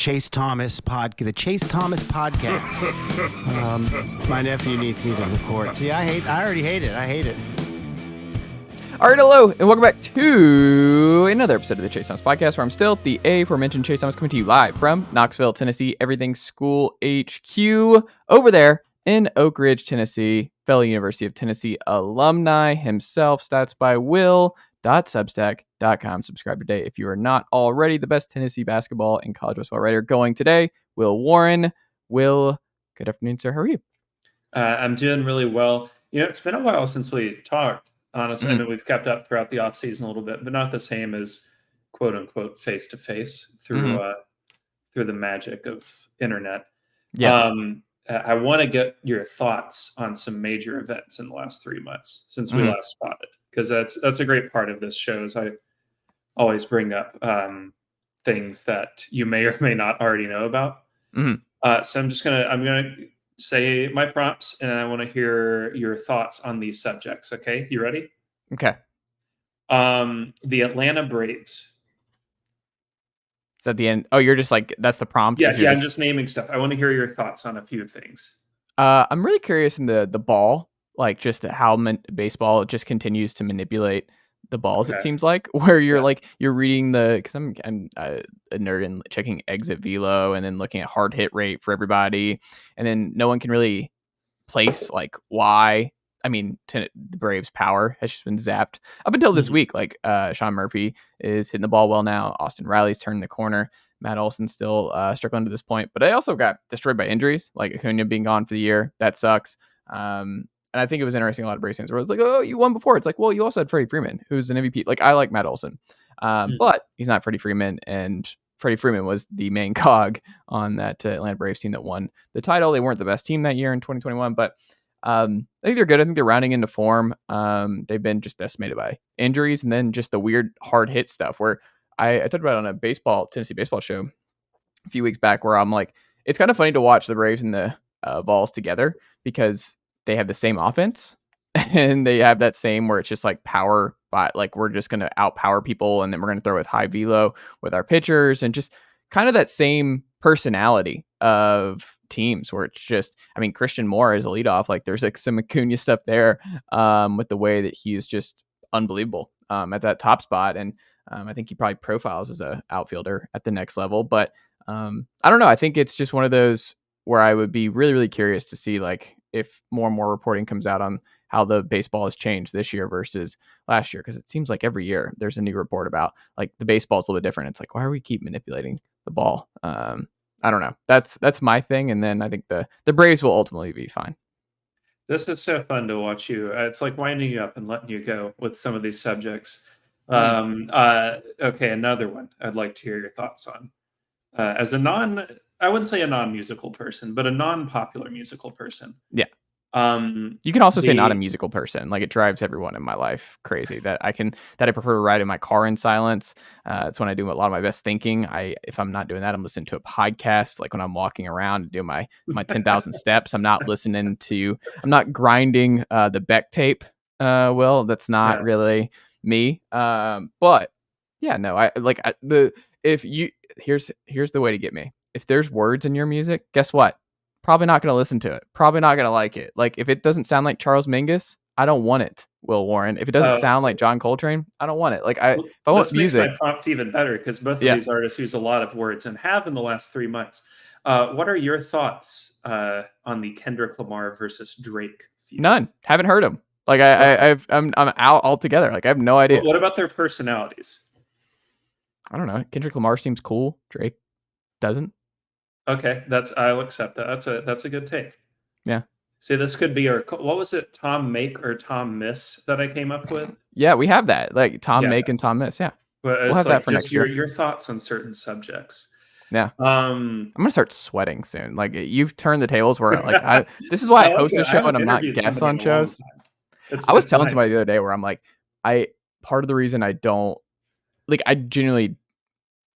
Chase Thomas podcast. My nephew needs me to record. See, I already hate it. I hate it. All right, hello, and welcome back to another episode of the Chase Thomas podcast, where I'm still the aforementioned Chase Thomas, coming to you live from Knoxville, Tennessee, Everything School HQ, over there in Oak Ridge, Tennessee, fellow University of Tennessee alumni himself, statsbywill.substack.com. Subscribe today if you are not already. The best Tennessee basketball and college basketball writer going today, Will Warren. Will, good afternoon, sir. How are you? I'm doing really well. You know, it's been a while since we talked. Honestly, I mean, we've kept up throughout the offseason a little bit, but not the same as "quote unquote" face to face through the magic of internet. Yes. I want to get your thoughts on some major events in the last 3 months since we last spotted, because that's a great part of this show. Is I always bring up things that you may or may not already know about. So I'm gonna say my prompts, and I want to hear your thoughts on these subjects. Okay, you ready? Okay. The Atlanta Braves. Is that the end? Oh, you're just like, that's the prompt? Yeah, I'm just naming stuff. I want to hear your thoughts on a few things. I'm really curious in the ball, like just how baseball just continues to manipulate the balls. Okay. It seems like, where you're like, you're reading because I'm a nerd and checking exit velo and then looking at hard hit rate for everybody, and then no one can really place like why. I mean, the Braves' power has just been zapped up until this week. Like Sean Murphy is hitting the ball well now. Austin Riley's turning the corner. Matt Olson's still struggling to this point, but I also got destroyed by injuries, like Acuna being gone for the year. That sucks. And I think it was interesting. A lot of Braves fans were like, "Oh, you won before." It's like, well, you also had Freddie Freeman, who's an MVP. Like, I like Matt Olson, but he's not Freddie Freeman, and Freddie Freeman was the main cog on that Atlanta Braves team that won the title. They weren't the best team that year in 2021, but I think they're good. I think they're rounding into form. They've been just decimated by injuries, and then just the weird hard hit stuff where I talked about it on a Tennessee baseball show a few weeks back, where I'm like, it's kind of funny to watch the Braves and the Vols together, because they have the same offense and they have that same where it's just like power, but like we're just going to outpower people, and then we're going to throw with high velo with our pitchers, and just kind of that same personality of teams where it's just, I mean, Christian Moore is a leadoff. Like there's like some Acuna stuff there with the way that he is just unbelievable at that top spot. And I think he probably profiles as a outfielder at the next level, but I don't know. I think it's just one of those where I would be really, really curious to see like if more and more reporting comes out on how the baseball has changed this year versus last year. Cause it seems like every year there's a new report about like the baseball is a little bit different. It's like, why are we keep manipulating the ball? I don't know. That's my thing. And then I think the Braves will ultimately be fine. This is so fun to watch you. It's like winding you up and letting you go with some of these subjects. Okay, another one I'd like to hear your thoughts on. As I wouldn't say a non-musical person, but a non-popular musical person. Yeah. You can also say not a musical person. Like it drives everyone in my life crazy that I prefer to ride in my car in silence. It's when I do a lot of my best thinking. If I'm not doing that, I'm listening to a podcast. Like when I'm walking around and doing my 10,000 steps, I'm not grinding the Beck tape. Well, that's not really me. But yeah, no, here's the way to get me. If there's words in your music, guess what? Probably not going to listen to it. Probably not going to like it. Like if it doesn't sound like Charles Mingus, I don't want it. Will Warren. If it doesn't sound like John Coltrane, I don't want it. Like if I want music, makes my prompt even better, because both of these artists use a lot of words and have in the last 3 months. What are your thoughts on the Kendrick Lamar versus Drake feud? None. Haven't heard him. Like I'm out altogether. Like I have no idea. What about their personalities? I don't know. Kendrick Lamar seems cool. Drake doesn't. Okay, I'll accept that. That's a good take. Yeah. See, this could be what was it, Tom Make or Tom Miss that I came up with? Yeah, we have that. Like Tom Make and Tom Miss. Yeah. But we'll have that for next year. Your thoughts on certain subjects. Yeah. I'm gonna start sweating soon. Like you've turned the tables where like this is why I host a show and I'm not guest on shows. I was telling somebody the other day where I'm like, part of the reason I don't like, I genuinely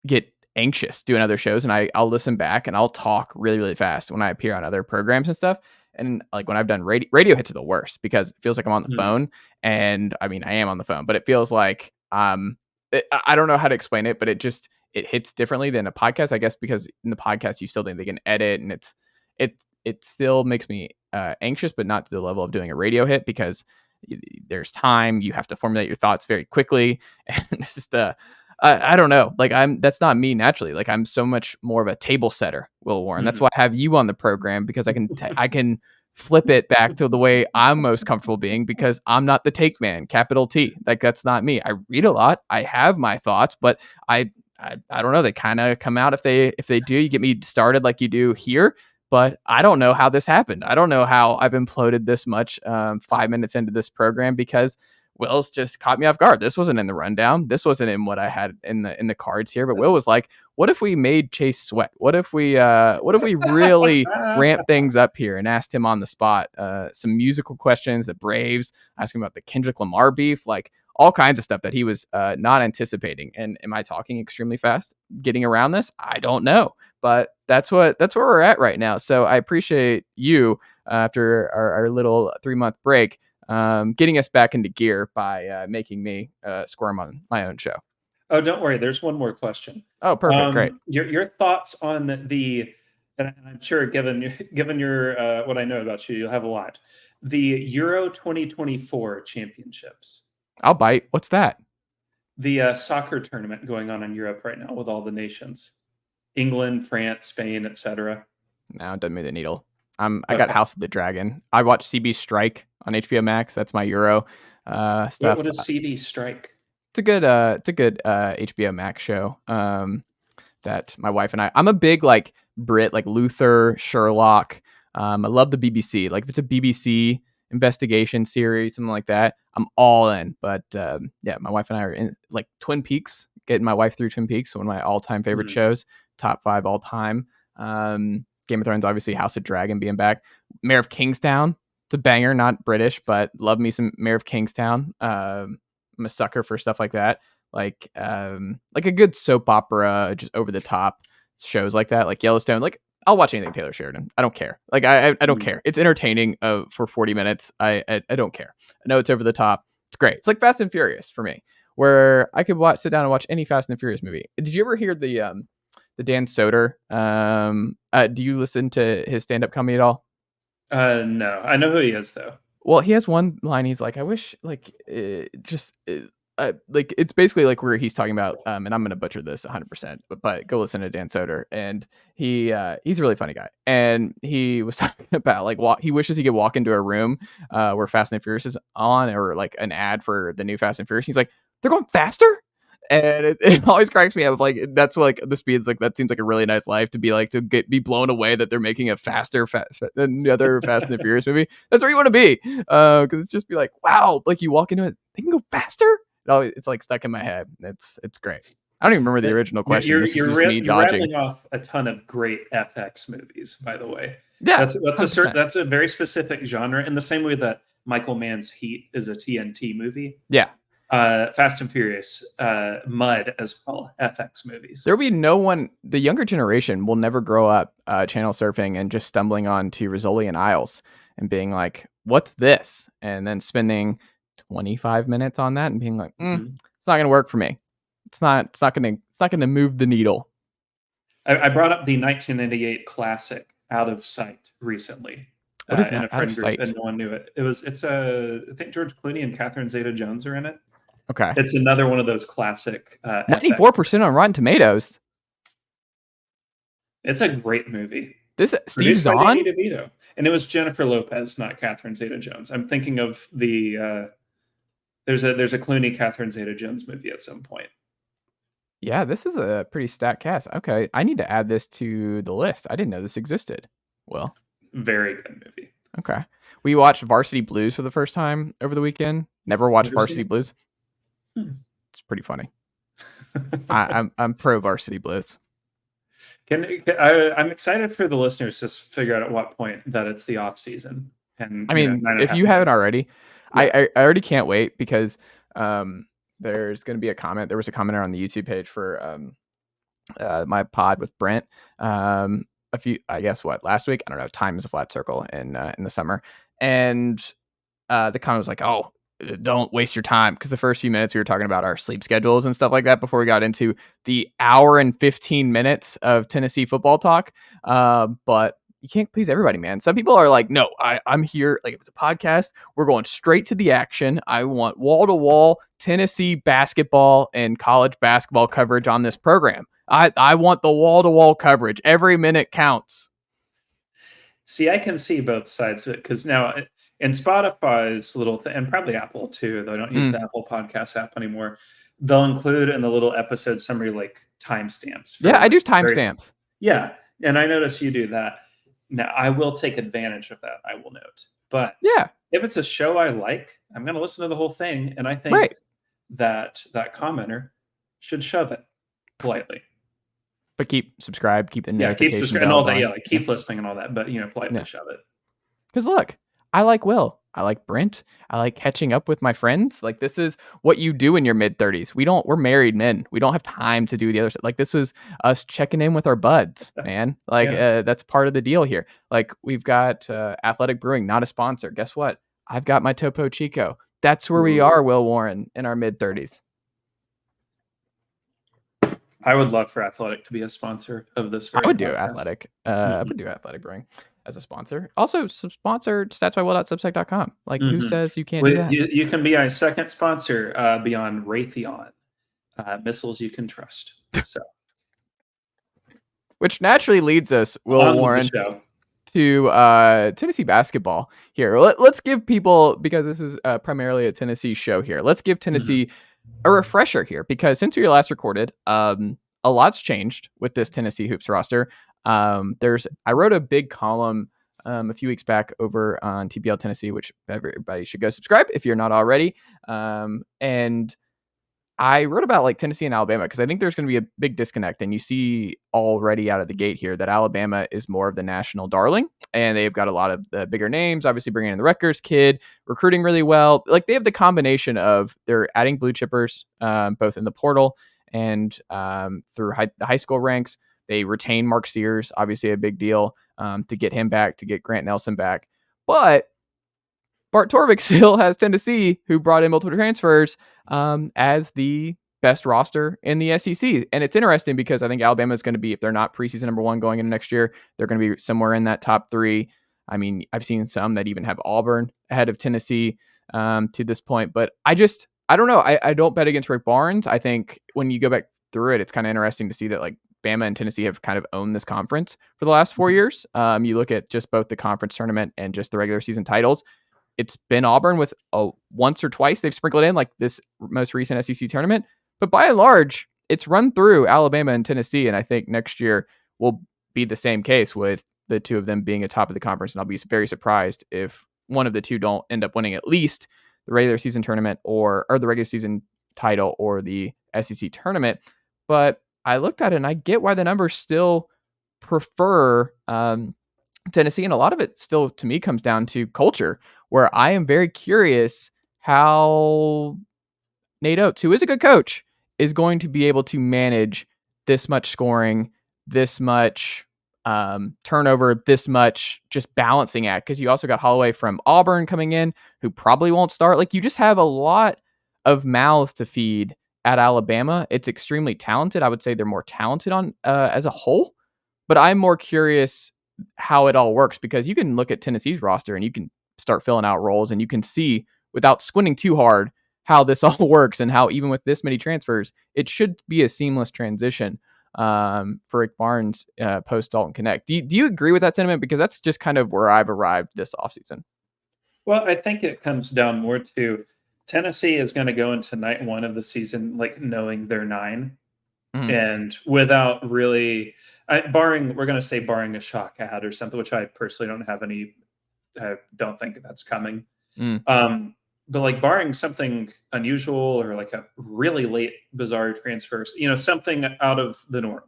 get anxious doing other shows, and I'll listen back and I'll talk really, really fast when I appear on other programs and stuff. And like when I've done radio hits are the worst, because it feels like I'm on the phone, and I mean I am on the phone, but it feels like I don't know how to explain it, but it hits differently than a podcast, I guess, because in the podcast you still think they can edit, and it still makes me anxious, but not to the level of doing a radio hit, because there's time, you have to formulate your thoughts very quickly, and it's just I don't know, like that's not me naturally. Like I'm so much more of a table setter, Will Warren. That's why I have you on the program, because I can flip it back to the way I'm most comfortable being, because I'm not the take man, capital T. Like that's not me. I read a lot, I have my thoughts, but I don't know, they kind of come out if they do. You get me started like you do here, but I don't know how this happened. I don't know how I've imploded this much 5 minutes into this program, because Will's just caught me off guard. This wasn't in the rundown. This wasn't in what I had in the cards here. But Will was like, "What if we made Chase sweat? What if we really ramp things up here?" And asked him on the spot some musical questions, the Braves, asking about the Kendrick Lamar beef, like all kinds of stuff that he was not anticipating. And am I talking extremely fast, getting around this? I don't know, but that's where we're at right now. So I appreciate you after our little 3-month break, getting us back into gear by making me squirm on my own show. Oh, don't worry. There's one more question. Oh, perfect. Great. Your thoughts on the, and I'm sure given your what I know about you, you'll have a lot. The Euro 2024 championships. I'll bite. What's that? The soccer tournament going on in Europe right now with all the nations. England, France, Spain, etc. No, it doesn't move the needle. I got House of the Dragon. I watched CB Strike on HBO Max. That's my Euro stuff. What is CB Strike? It's a good HBO Max show. That my wife and I'm a big like Brit, like Luther, Sherlock. I love the BBC. Like if it's a BBC investigation series, something like that, I'm all in. But yeah, my wife and I are in like Twin Peaks. Getting my wife through Twin Peaks, one of my all-time favorite shows, top 5 all time. Game of Thrones, obviously, House of Dragon being back. Mayor of Kingstown, it's a banger, not British, but love me some Mayor of Kingstown. I'm a sucker for stuff like that, like a good soap opera, just over the top shows like that, like Yellowstone. Like I'll watch anything Taylor Sheridan. I don't care. Like I don't care. It's entertaining for 40 minutes. I don't care. I know it's over the top. It's great. It's like Fast and Furious for me, where I could sit down and watch any Fast and Furious movie. Did you ever hear the Dan Soder? Do you listen to his stand-up comedy at all? No, I know who he is though. Well, he has one line. He's like, "I wish, like, like it's basically like where he's talking about." And I'm gonna butcher this 100%, but go listen to Dan Soder, and he's a really funny guy. And he was talking about like he wishes he could walk into a room where Fast and Furious is on, or like an ad for the new Fast and Furious. He's like, "They're going faster." And it always cracks me up. Like that's like the speeds. Like that seems like a really nice life to be like be blown away that they're making a faster than the other Fast and the Furious movie. That's where you want to be, because it's just be like, wow, like you walk into it, they can go faster. It's like stuck in my head. It's great. I don't even remember the original question. You're rattling off a ton of great FX movies, by the way. Yeah, that's a very specific genre. In the same way that Michael Mann's Heat is a TNT movie. Yeah. Fast and Furious, Mud as well, FX movies. There'll be no one, the younger generation will never grow up channel surfing and just stumbling onto Rizzoli and Isles and being like, what's this? And then spending 25 minutes on that and being like, it's not going to work for me. It's not going to move the needle. I brought up the 1998 classic Out of Sight recently. What is in that? a friend Out of group, Sight? and no one knew it. I think George Clooney and Catherine Zeta-Jones are in it. Okay. It's another one of those classic 94% on Rotten Tomatoes. It's a great movie. This Steve Produced by Zahn? Danny DeVito. And it was Jennifer Lopez, not Catherine Zeta-Jones. I'm thinking of the there's a Clooney Catherine Zeta-Jones movie at some point. Yeah, this is a pretty stacked cast. Okay, I need to add this to the list. I didn't know this existed. Well, very good movie. Okay. We watched Varsity Blues for the first time over the weekend. Never watched Varsity Blues. It's pretty funny. I'm pro Varsity Blues. I'm excited for the listeners to figure out at what point that it's the off season. And I mean, if you haven't already, yeah. I already can't wait, because there's going to be a comment. There was a commenter on the YouTube page for my pod with Brent. Last week, I don't know, time is a flat circle in the summer. And the comment was like, oh, don't waste your time, because the first few minutes we were talking about our sleep schedules and stuff like that before we got into the hour and 15 minutes of Tennessee football talk. But you can't please everybody, man. Some people are like, no, I'm here. Like, if it's a podcast, we're going straight to the action. I want wall to wall Tennessee basketball and college basketball coverage on this program. I want the wall to wall coverage. Every minute counts. See, I can see both sides of it, because now in Spotify's little and probably Apple too, though I don't use the Apple Podcast app anymore, they'll include in the little episode summary like timestamps. Yeah, I do various- timestamps. Yeah, and I notice you do that. Now, I will take advantage of that, I will note. But yeah, if it's a show I like, I'm going to listen to the whole thing, and I think that commenter shoshould shove it politely. But keep subscribe, keep the keep subscribe and all that. Yeah, like keep listening and all that, but politely shove it. Because look, I like Will, I like Brent, I like catching up with my friends. Like, this is what you do in your mid-30s. We're married men. We don't have time to do the other stuff. Like, this is us checking in with our buds, man. Like, that's part of the deal here. Like, we've got Athletic Brewing, not a sponsor. Guess what? I've got my Topo Chico. That's where we are, Will Warren, in our mid-30s. I would love for Athletic to be a sponsor of this. I would do Athletic. I would do Athletic Brewing as a sponsor. Also, sponsor statsbywill.substack.com. Like, who says you can't do that? You can be a second sponsor beyond Raytheon. Missiles you can trust. So, which naturally leads us, Will Warren, to Tennessee basketball here. Let's give people, because this is primarily a Tennessee show here, let's give Tennessee a refresher here, because since we last recorded, a lot's changed with this Tennessee hoops roster. I wrote a big column a few weeks back over on TBL Tennessee, which everybody should go subscribe if you're not already. And I wrote about like Tennessee and Alabama, because I think there's going to be a big disconnect, and you see already out of the gate here that Alabama is more of the national darling, and they've got a lot of the bigger names, obviously bringing in the Rutgers kid, recruiting really well. Like, they have the combination of they're adding blue chippers, both in the portal and through the high school ranks. They retain Mark Sears, obviously a big deal to get him back, to get Grant Nelson back. But Bart Torvik still has Tennessee, who brought in multiple transfers, as the best roster in the SEC. And it's interesting because I think Alabama is going to be, if they're not preseason number one going into next year, they're going to be somewhere in that top three. I mean, I've seen some that even have Auburn ahead of Tennessee to this point. But I don't know. I don't bet against Rick Barnes. I think when you go back through it, it's kind of interesting to see that like Bama and Tennessee have kind of owned this conference for the last 4 years. You look at just both the conference tournament and just the regular season titles. It's been Auburn with once or twice they've sprinkled in, like this most recent SEC tournament. But by and large, it's run through Alabama and Tennessee. And I think next year will be the same case with the two of them being atop of the conference. And I'll be very surprised if one of the two don't end up winning at least the regular season tournament or the regular season title or the SEC tournament. But I looked at it and I get why the numbers still prefer Tennessee. And a lot of it still, to me, comes down to culture, where I am very curious how Nate Oates, who is a good coach, is going to be able to manage this much scoring, this much turnover, this much just balancing act. Because you also got Holloway from Auburn coming in, who probably won't start. Like, you just have a lot of mouths to feed at Alabama. It's extremely talented. I would say they're more talented on as a whole, but I'm more curious how it all works, because you can look at Tennessee's roster and you can start filling out roles and you can see without squinting too hard how this all works, and how even with this many transfers, it should be a seamless transition for Rick Barnes post Dalton Knecht. Do you agree with that sentiment? Because that's just kind of where I've arrived this offseason. Well, I think it comes down more to Tennessee is going to go into night one of the season like knowing they're 9 and without really barring a shock ad or something, which I personally don't have any. I don't think that's coming. But like barring something unusual or like a really late bizarre transfer, something out of the norm,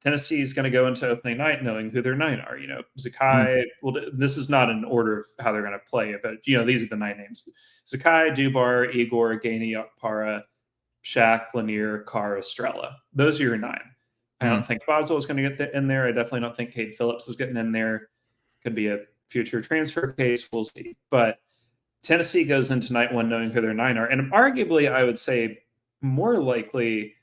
Tennessee is going to go into opening night knowing who their 9 are. Zakai. Well, this is not an order of how they're going to play it, but these are the 9 names: Zakai, Dubar, Igor, Gainey, Okpara, Shaq, Lanier, Carr, Estrella. Those are your 9. I don't think Boswell is going to get in there. I definitely don't think Cade Phillips is getting in there. Could be a future transfer case. We'll see. But Tennessee goes into night one knowing who their 9 are, and arguably, I would say more likely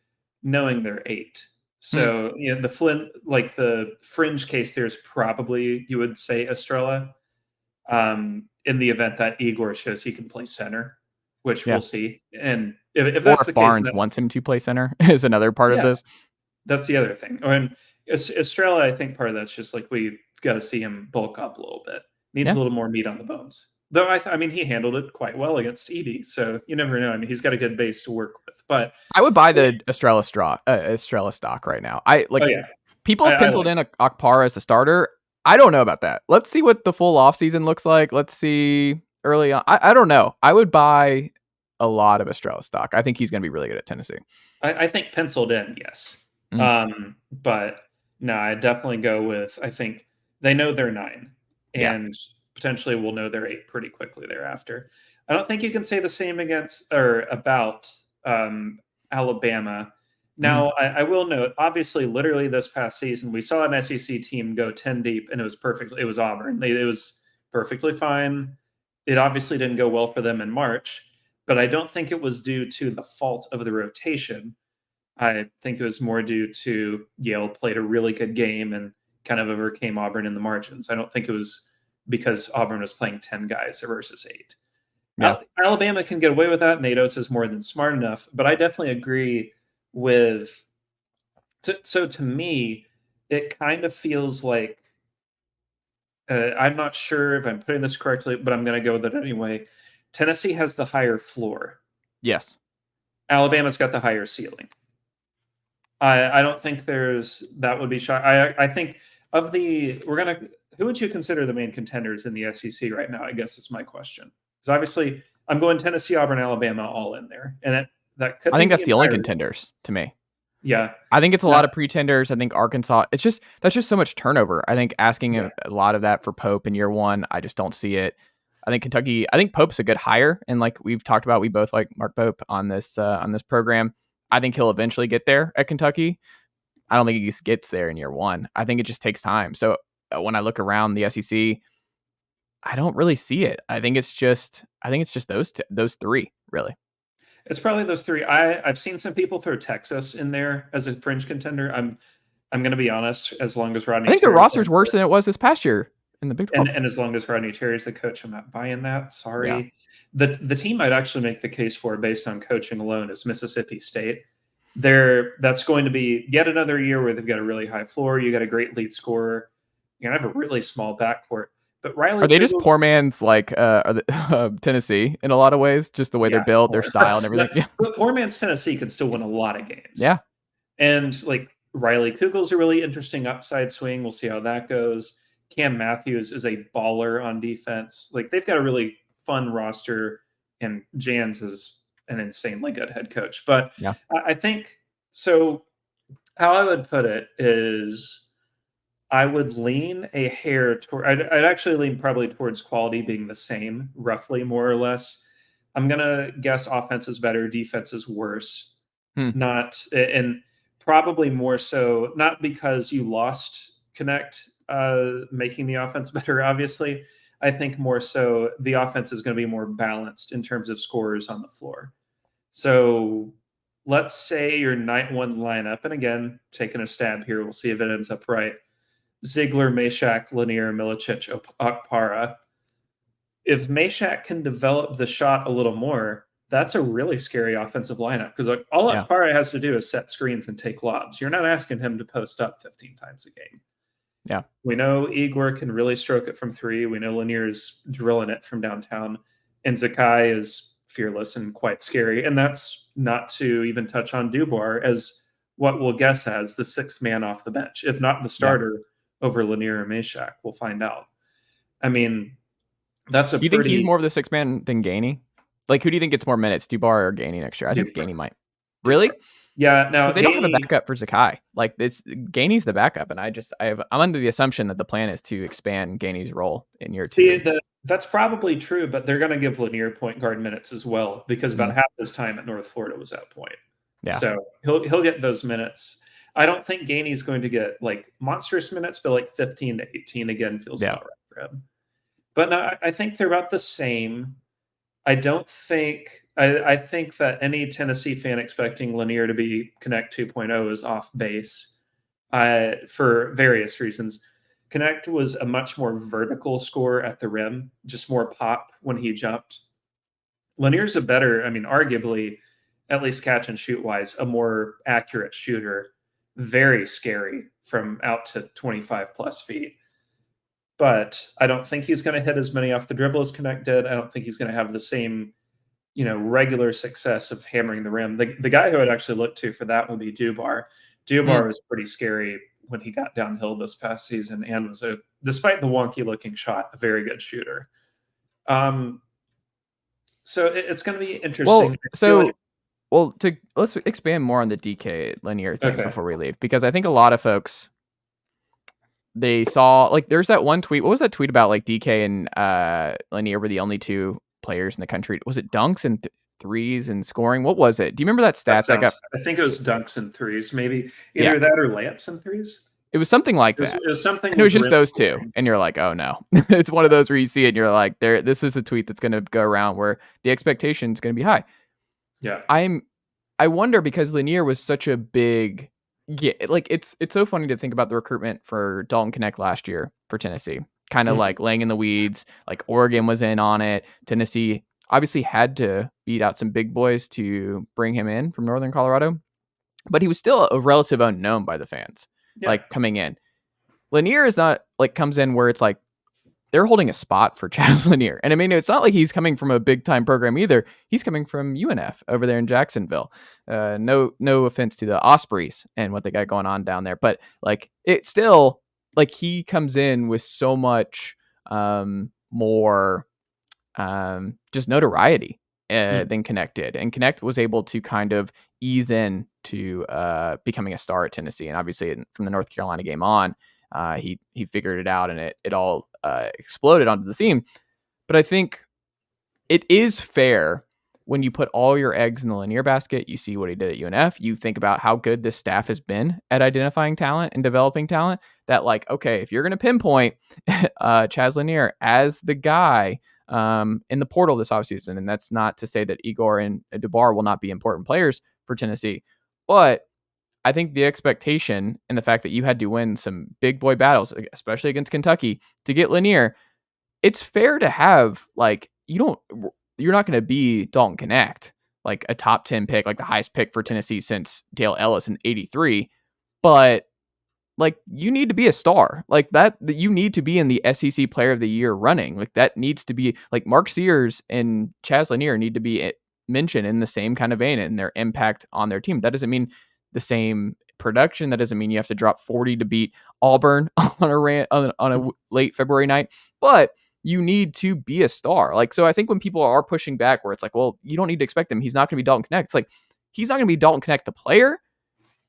knowing their 8. So the fringe case there is probably, you would say, Estrella. In the event that Igor shows he can play center, which we'll see. And if that's the Barnes case, wants him to play center is another part of this. That's the other thing. And Estrella, I think part of that's just like we got to see him bulk up a little bit. Needs a little more meat on the bones. Though I mean, he handled it quite well against EB, so you never know. I mean, he's got a good base to work with. But I would buy the Estrella stock right now. People have penciled in Akpara as the starter. I don't know about that. Let's see what the full offseason looks like. Let's see early on. I don't know. I would buy a lot of Estrella stock. I think he's going to be really good at Tennessee. I think penciled in, yes. But no, I definitely go with, I think they know they're 9 and potentially will know their 8 pretty quickly thereafter. I don't think you can say the same about Alabama. Now, I will note, obviously, literally this past season, we saw an SEC team go 10 deep, and it was perfect. It was Auburn. It was perfectly fine. It obviously didn't go well for them in March, but I don't think it was due to the fault of the rotation. I think it was more due to Yale played a really good game and kind of overcame Auburn in the margins. I don't think it was because Auburn was playing 10 guys versus 8. Yeah. Alabama can get away with that. Natos is more than smart enough, but I definitely agree with so to me it kind of feels like I'm not sure if I'm putting this correctly, but I'm going to go with it anyway. Tennessee has the higher floor. Yes. Alabama's got the higher ceiling. I don't think that would be shot. I think of who would you consider the main contenders in the SEC right now? I guess is my question. Because obviously I'm going Tennessee, Auburn, Alabama all in there, and that could. I think that's the only contenders to me. Yeah, I think it's a lot of pretenders. I think Arkansas. That's just so much turnover. I think asking a lot of that for Pope in year one, I just don't see it. I think Kentucky. I think Pope's a good hire, and like we've talked about, we both like Mark Pope on this program. I think he'll eventually get there at Kentucky. I don't think he gets there in year one. I think it just takes time. So when I look around the SEC, I don't really see it. I think it's just those 3 really. It's probably those 3. I've seen some people throw Texas in there as a fringe contender. I'm going to be honest. As long as Rodney, I think the roster's worse than it was this past year in the Big 12. And as long as Rodney Terry's the coach, I'm not buying that. Sorry. Yeah. The team I'd actually make the case for based on coaching alone is Mississippi State. That's going to be yet another year where they've got a really high floor. You got a great lead scorer. You're going to have a really small backcourt. But Riley, are they just poor man's like Tennessee in a lot of ways? Just the way they're built, their style, and everything. But poor man's Tennessee can still win a lot of games. Yeah, and like Riley Kugel's a really interesting upside swing. We'll see how that goes. Cam Matthews is a baller on defense. Like they've got a really fun roster, and Jans is an insanely good head coach. But I think so. How I would put it is, I would lean a hair toward. I'd actually lean probably towards quality being the same, roughly, more or less. I'm gonna guess offense is better, defense is worse. Not, and probably more so not because you lost Knecht, making the offense better. Obviously, I think more so the offense is going to be more balanced in terms of scorers on the floor. So let's say your night one lineup, and again, taking a stab here, we'll see if it ends up right. Ziegler, Meshack, Lanier, Milicic, Okpara. If Meshack can develop the shot a little more, that's a really scary offensive lineup because all Okpara has to do is set screens and take lobs. You're not asking him to post up 15 times a game. Yeah. We know Igor can really stroke it from 3. We know Lanier's drilling it from downtown. And Zakai is fearless and quite scary. And that's not to even touch on Dubois as what we'll guess as the 6th man off the bench, if not the starter over Lanier or Meshack. We'll find out. I mean, that's do you think he's more of the 6th man than Gainey? Like, who do you think gets more minutes, Dubois or Gainey next year? I think Gainey might. Really? Yeah. Now they don't have a backup for Zakai. Like, Gainey's the backup, and I'm under the assumption that the plan is to expand Gainey's role in year 2. That's probably true, but they're going to give Lanier point guard minutes as well because about half his time at North Florida was at point. Yeah. So he'll get those minutes. I don't think Gainey's going to get like monstrous minutes, but like 15 to 18 again feels about right for him. But no, I think they're about the same. I don't think I think that any Tennessee fan expecting Lanier to be Knecht 2.0 is off base for various reasons. Knecht was a much more vertical scorer at the rim, just more pop when he jumped. Lanier's a better, I mean, arguably, at least catch and shoot wise, a more accurate shooter. Very scary from out to 25 plus feet. But I don't think he's going to hit as many off the dribble as Knecht did. I don't think he's going to have the same, regular success of hammering the rim. The guy who I'd actually look to for that would be Dubar. Dubar was pretty scary when he got downhill this past season and was, despite the wonky looking shot, a very good shooter. So it's going to be interesting. Let's expand more on the DK Lanier thing before we leave, because I think a lot of folks, they saw, like, there's that one tweet. What was that tweet about, like, DK and Lanier were the only two players in the country? Was it dunks and threes and scoring? What was it? Do you remember that stat? I think it was dunks and threes, maybe either that or layups and threes. It was something like that. It was something. And it was just those two, and you're like, oh no. It's one of those where you see it and you're like, this is a tweet that's going to go around where the expectation is going to be high. Yeah. I wonder, because Lanier was such a big, like, it's so funny to think about the recruitment for Dalton Knecht last year for Tennessee, kind of like laying in the weeds. Like, Oregon was in on it. Tennessee obviously had to beat out some big boys to bring him in from Northern Colorado, but he was still a relative unknown by the fans. Like, coming in, Lanier is not like, comes in where it's like they're holding a spot for Chaz Lanier. And I mean, it's not like he's coming from a big time program either. He's coming from UNF over there in Jacksonville. No offense to the Ospreys and what they got going on down there, but like, it's still like he comes in with so much more just notoriety than Knecht, and Knecht was able to kind of ease in to becoming a star at Tennessee. And obviously from the North Carolina game on, he figured it out, and it all exploded onto the scene. But I think it is fair when you put all your eggs in the Lanier basket. You see what he did at UNF. You think about how good this staff has been at identifying talent and developing talent, that, like, okay, if you're going to pinpoint Chaz Lanier as the guy in the portal this offseason, and that's not to say that Igor and Dubar will not be important players for Tennessee, but I think the expectation and the fact that you had to win some big boy battles, especially against Kentucky, to get Lanier, it's fair to have, like, you're not going to be Dalton Knecht, like a top 10 pick, like the highest pick for Tennessee since Dale Ellis in '83. But like, you need to be a star like that. You need to be in the SEC Player of the Year running. Like, that needs to be, like, Mark Sears and Chaz Lanier need to be mentioned in the same kind of vein and their impact on their team. That doesn't mean the same production. That doesn't mean you have to drop 40 to beat Auburn on a late February night, but you need to be a star. Like, so I think when people are pushing back where it's like, well, you don't need to expect him, he's not going to be Dalton Knecht. It's like, he's not going to be Dalton Knecht, the player,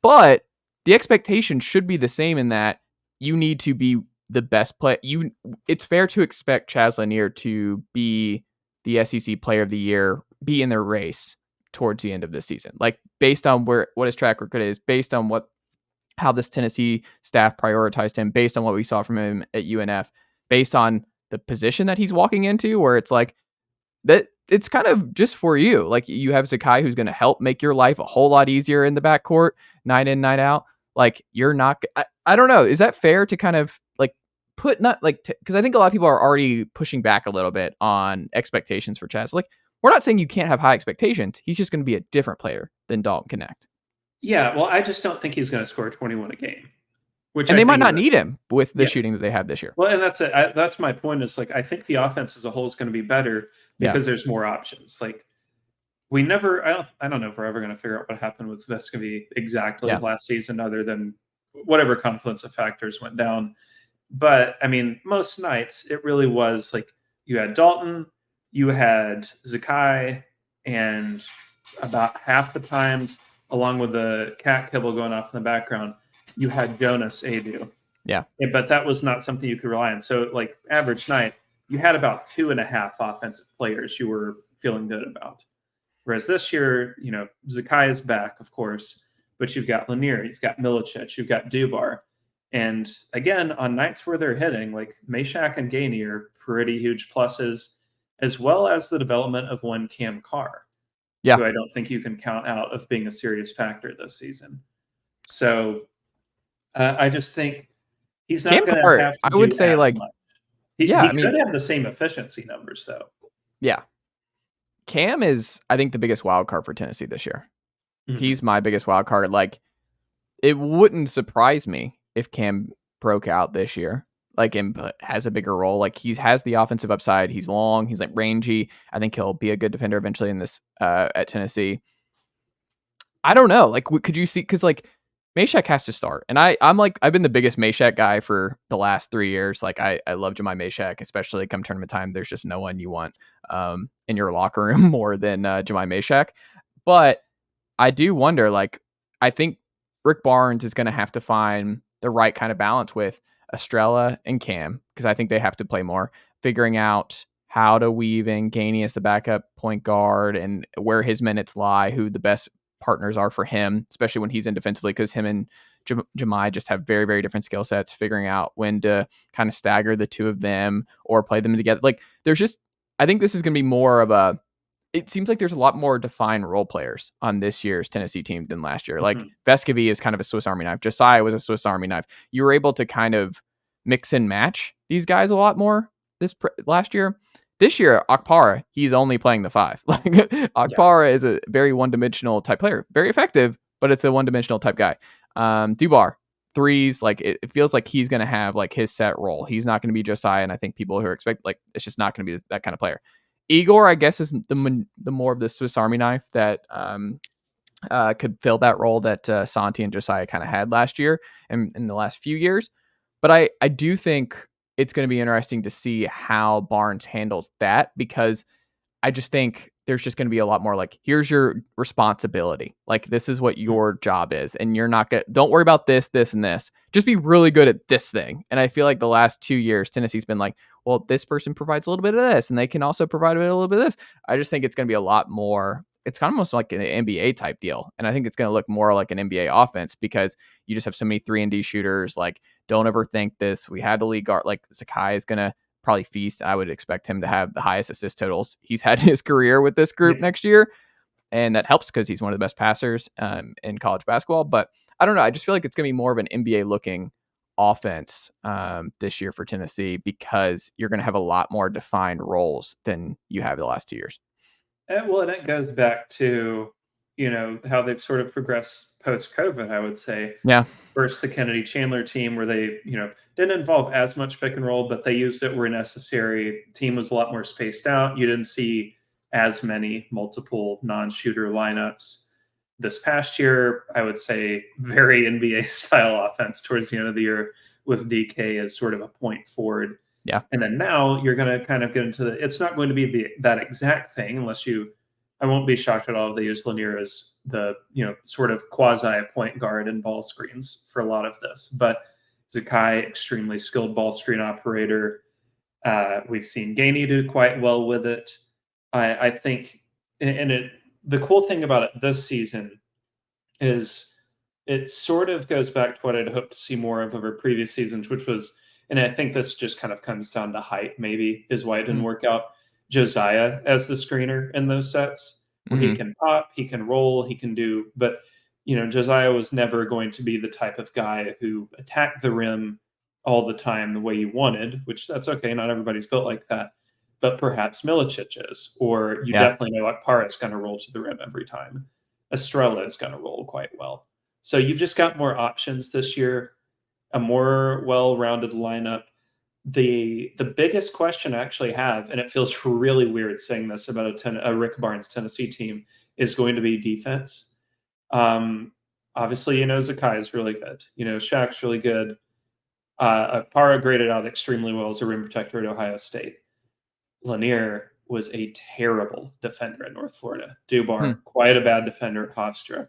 but the expectation should be the same in that you need to be the best player. It's fair to expect Chaz Lanier to be the SEC Player of the Year, be in their race towards the end of the season, like, based on what his track record is, based on how this Tennessee staff prioritized him, based on what we saw from him at UNF, based on the position that he's walking into, where it's like that it's kind of just for you. Like, you have Zakai, who's going to help make your life a whole lot easier in the backcourt, night in, night out. Like, you're not, I don't know. Is that fair to kind of like put, not like, because I think a lot of people are already pushing back a little bit on expectations for Chaz. Like, we're not saying you can't have high expectations. He's just going to be a different player than Dalton Knecht. Yeah, well, I just don't think he's going to score 21 a game. And they might not need him with the shooting that they have this year. Well, and that's it. That's my point. Is like, I think the offense as a whole is going to be better because there's more options. Like, I don't know if we're ever going to figure out what happened with Vescovy exactly last season, other than whatever confluence of factors went down. But I mean, most nights it really was like, you had Dalton, you had Zakai, and about half the times, along with the cat kibble going off in the background, you had Jonas Adu. Yeah. But that was not something you could rely on. So, like, average night, you had about 2.5 offensive players you were feeling good about. Whereas this year, Zakai is back, of course, but you've got Lanier, you've got Milicic, you've got Dubar. And again, on nights where they're hitting, like, Meshack and Gainey are pretty huge pluses. as well as the development of one Cam Carr, Yeah. who I don't think you can count out of being a serious factor this season. So I just think he's not going to have to I do would say, as like, much. yeah, He could have the same efficiency numbers, though. Yeah. Cam is, I think, the biggest wild card for Tennessee this year. Mhm. He's my biggest wild card. Like, it wouldn't surprise me if Cam broke out this year, like, and has a bigger role. Like, he has the offensive upside. He's long. He's like rangy. I think he'll be a good defender eventually in this at Tennessee. I don't know. Like, could you see? Because like Meshack has to start, and I'm like, I've been the biggest Meshack guy for the last 3 years. Like, I love Jemai Meshack, especially come tournament time. There's just no one you want in your locker room more than Jemai Meshack. But I do wonder, like, I think Rick Barnes is going to have to find the right kind of balance with Estrella and Cam, because I think they have to play more, figuring out how to weave in Gainey as the backup point guard and where his minutes lie, who the best partners are for him, especially when he's in defensively, because him and Jemai just have very, very different skill sets, figuring out when to kind of stagger the two of them or play them together. Like, there's just, I think this is going to be more of a, it seems like there's a lot more defined role players on this year's Tennessee team than last year. Like, Vescovy is kind of a Swiss Army knife. Josiah was a Swiss Army knife. You were able to kind of mix and match these guys a lot more last year. This year, Okpara, he's only playing the 5. Like, Okpara is a very one-dimensional type player. Very effective, but it's a one-dimensional type guy. Dubar, threes, like, it feels like he's going to have, like, his set role. He's not going to be Josiah, and I think people who are expect, like, it's just not going to be that kind of player. Igor, I guess, is the more of the Swiss Army knife that could fill that role that Santi and Josiah kind of had last year and in the last few years. But I do think it's going to be interesting to see how Barnes handles that, because I just think there's just going to be a lot more like, here's your responsibility. Like, this is what your job is. And you're not going to, don't worry about this, this, and this. Just be really good at this thing. And I feel like the last 2 years, Tennessee's been like, well, this person provides a little bit of this, and they can also provide a little bit of this. I just think it's going to be a lot more. It's kind of almost like an NBA type deal. And I think it's going to look more like an NBA offense, because you just have so many 3-and-D shooters. Like, don't overthink this. We had the lead guard. Like, Sakai is going to probably feast. I would expect him to have the highest assist totals he's had in his career with this group next year. And that helps because he's one of the best passers in college basketball. But I don't know. I just feel like it's going to be more of an NBA looking offense this year for Tennessee, because you're going to have a lot more defined roles than you have the last 2 years. Well, and it goes back to, how they've sort of progressed post-COVID, I would say. Yeah. First, the Kennedy Chandler team, where they, didn't involve as much pick and roll, but they used it where necessary. Team was a lot more spaced out. You didn't see as many multiple non-shooter lineups. This past year, I would say very NBA style offense towards the end of the year, with DK as sort of a point forward. Yeah. And then now you're going to kind of get into it's not going to be that exact thing, unless I won't be shocked at all if they use Lanier as the, sort of quasi point guard and ball screens for a lot of this. But Zakai, extremely skilled ball screen operator. We've seen Gainey do quite well with it. I think, the cool thing about it this season is it sort of goes back to what I'd hoped to see more of over previous seasons, which was, and I think this just kind of comes down to height, maybe, is why it didn't work out. Josiah as the screener in those sets, where he can pop, he can roll, he can do, but Josiah was never going to be the type of guy who attacked the rim all the time the way you wanted, which that's okay. Not everybody's built like that, but perhaps Milicic is, or you definitely know Akpara is going to roll to the rim every time. Estrella is going to roll quite well. So you've just got more options this year, a more well-rounded lineup. The biggest question I actually have, and it feels really weird saying this about a Rick Barnes Tennessee team, is going to be defense. Obviously, Zakai is really good. Shaq's really good. Akpara graded out extremely well as a rim protector at Ohio State. Lanier was a terrible defender at North Florida. Dubar, quite a bad defender at Hofstra.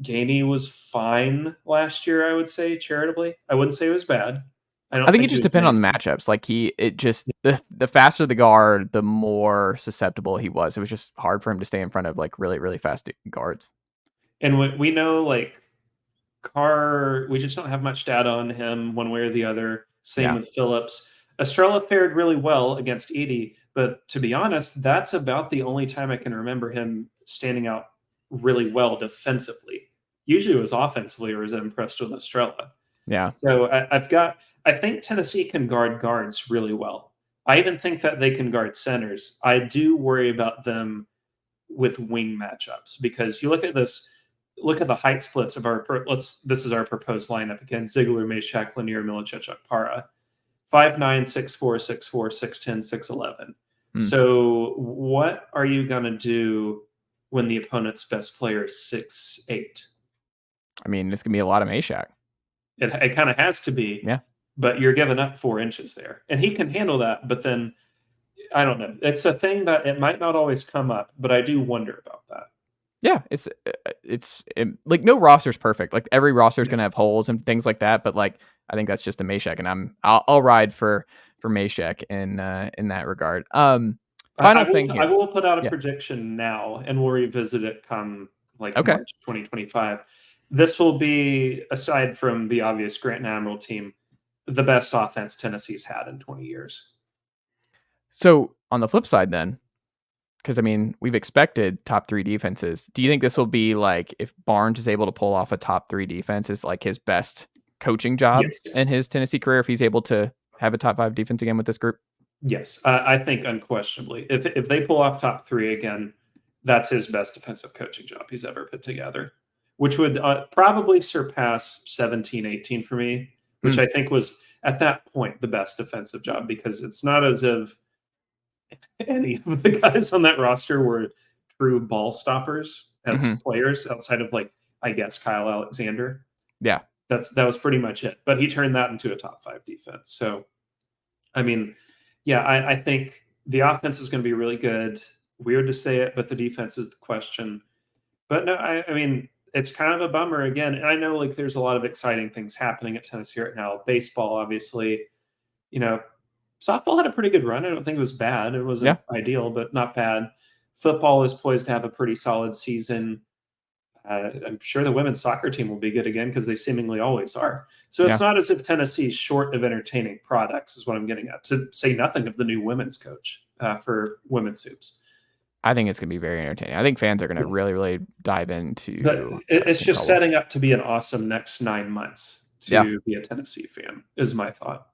Gainey was fine last year, I would say, charitably. I wouldn't say it was bad. I think it just depends on matchups. Like, the faster the guard, the more susceptible he was. It was just hard for him to stay in front of like really, really fast guards. And we know, like, Carr, we just don't have much data on him one way or the other. Same with Phillips. Estrella fared really well against Edey, But to be honest, that's about the only time I can remember him standing out really well defensively. Usually it was offensively, or was impressed with Estrella. Yeah. So I think Tennessee can guard guards really well. I even think that they can guard centers. I do worry about them with wing matchups, because you look at the height splits of this is our proposed lineup again: Ziegler, Meshack, Lanier, Milicic, Okpara. 5'9", 6'4", 6'4", 6'10", 6'11". So what are you going to do when the opponent's best player is 6'8"? I mean, it's going to be a lot of Meshack. It kind of has to be. Yeah. But you're giving up 4 inches there. And he can handle that, but then, I don't know. It's a thing that it might not always come up, but I do wonder about that. Yeah, it's like no roster's perfect. Like every roster is going to have holes and things like that. But like I think that's just a Meshack, and I'll ride for Meshack in that regard. Final thing here. I will put out a prediction now, and we'll revisit it come March 2025. This will be, aside from the obvious Grant and Admiral team, the best offense Tennessee's had in 20 years. So on the flip side, then. Because, I mean, we've expected top 3 defenses. Do you think this will be like if Barnes is able to pull off a top 3 defense is like his best coaching job in his Tennessee career, if he's able to have a top 5 defense again with this group? Yes, I think unquestionably. If they pull off top 3 again, that's his best defensive coaching job he's ever put together, which would probably surpass 17-18 for me, which I think was, at that point, the best defensive job, because it's not as if any of the guys on that roster were true ball stoppers as players, outside of, like, I guess, Kyle Alexander. Yeah. That was pretty much it. But he turned that into a top 5 defense. So, I mean, yeah, I think the offense is going to be really good. Weird to say it, but the defense is the question. But no, I mean, it's kind of a bummer again. And I know, like, there's a lot of exciting things happening at Tennessee right now. Baseball, obviously, softball had a pretty good run. I don't think it was bad. It wasn't ideal, but not bad. Football is poised to have a pretty solid season. I'm sure the women's soccer team will be good again, because they seemingly always are. So it's not as if Tennessee's short of entertaining products, is what I'm getting at. To say nothing of the new women's coach for women's hoops. I think it's going to be very entertaining. I think fans are going to really, really dive into. It's just setting up to be an awesome next 9 months to be a Tennessee fan, is my thought.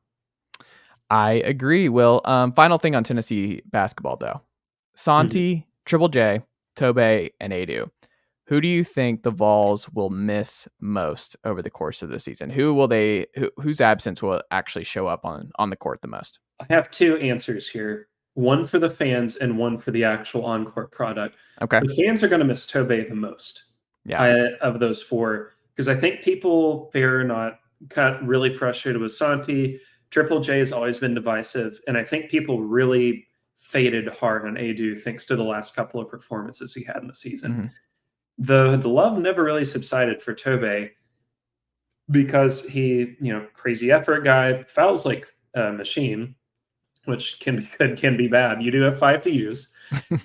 I agree, Will. Final thing on Tennessee basketball, though. Santi, Triple J, Tobe, and Adu. Who do you think the Vols will miss most over the course of the season? Whose absence will actually show up on the court the most? I have 2 answers here. One for the fans and one for the actual on-court product. Okay. The fans are going to miss Tobe the most of those 4, because I think people got really frustrated with Santi. Triple J has always been divisive, and I think people really faded hard on Adu thanks to the last couple of performances he had in the season. The love never really subsided for Tobe, because he, crazy effort guy, fouls like a machine, which can be good, can be bad. You do have 5 to use,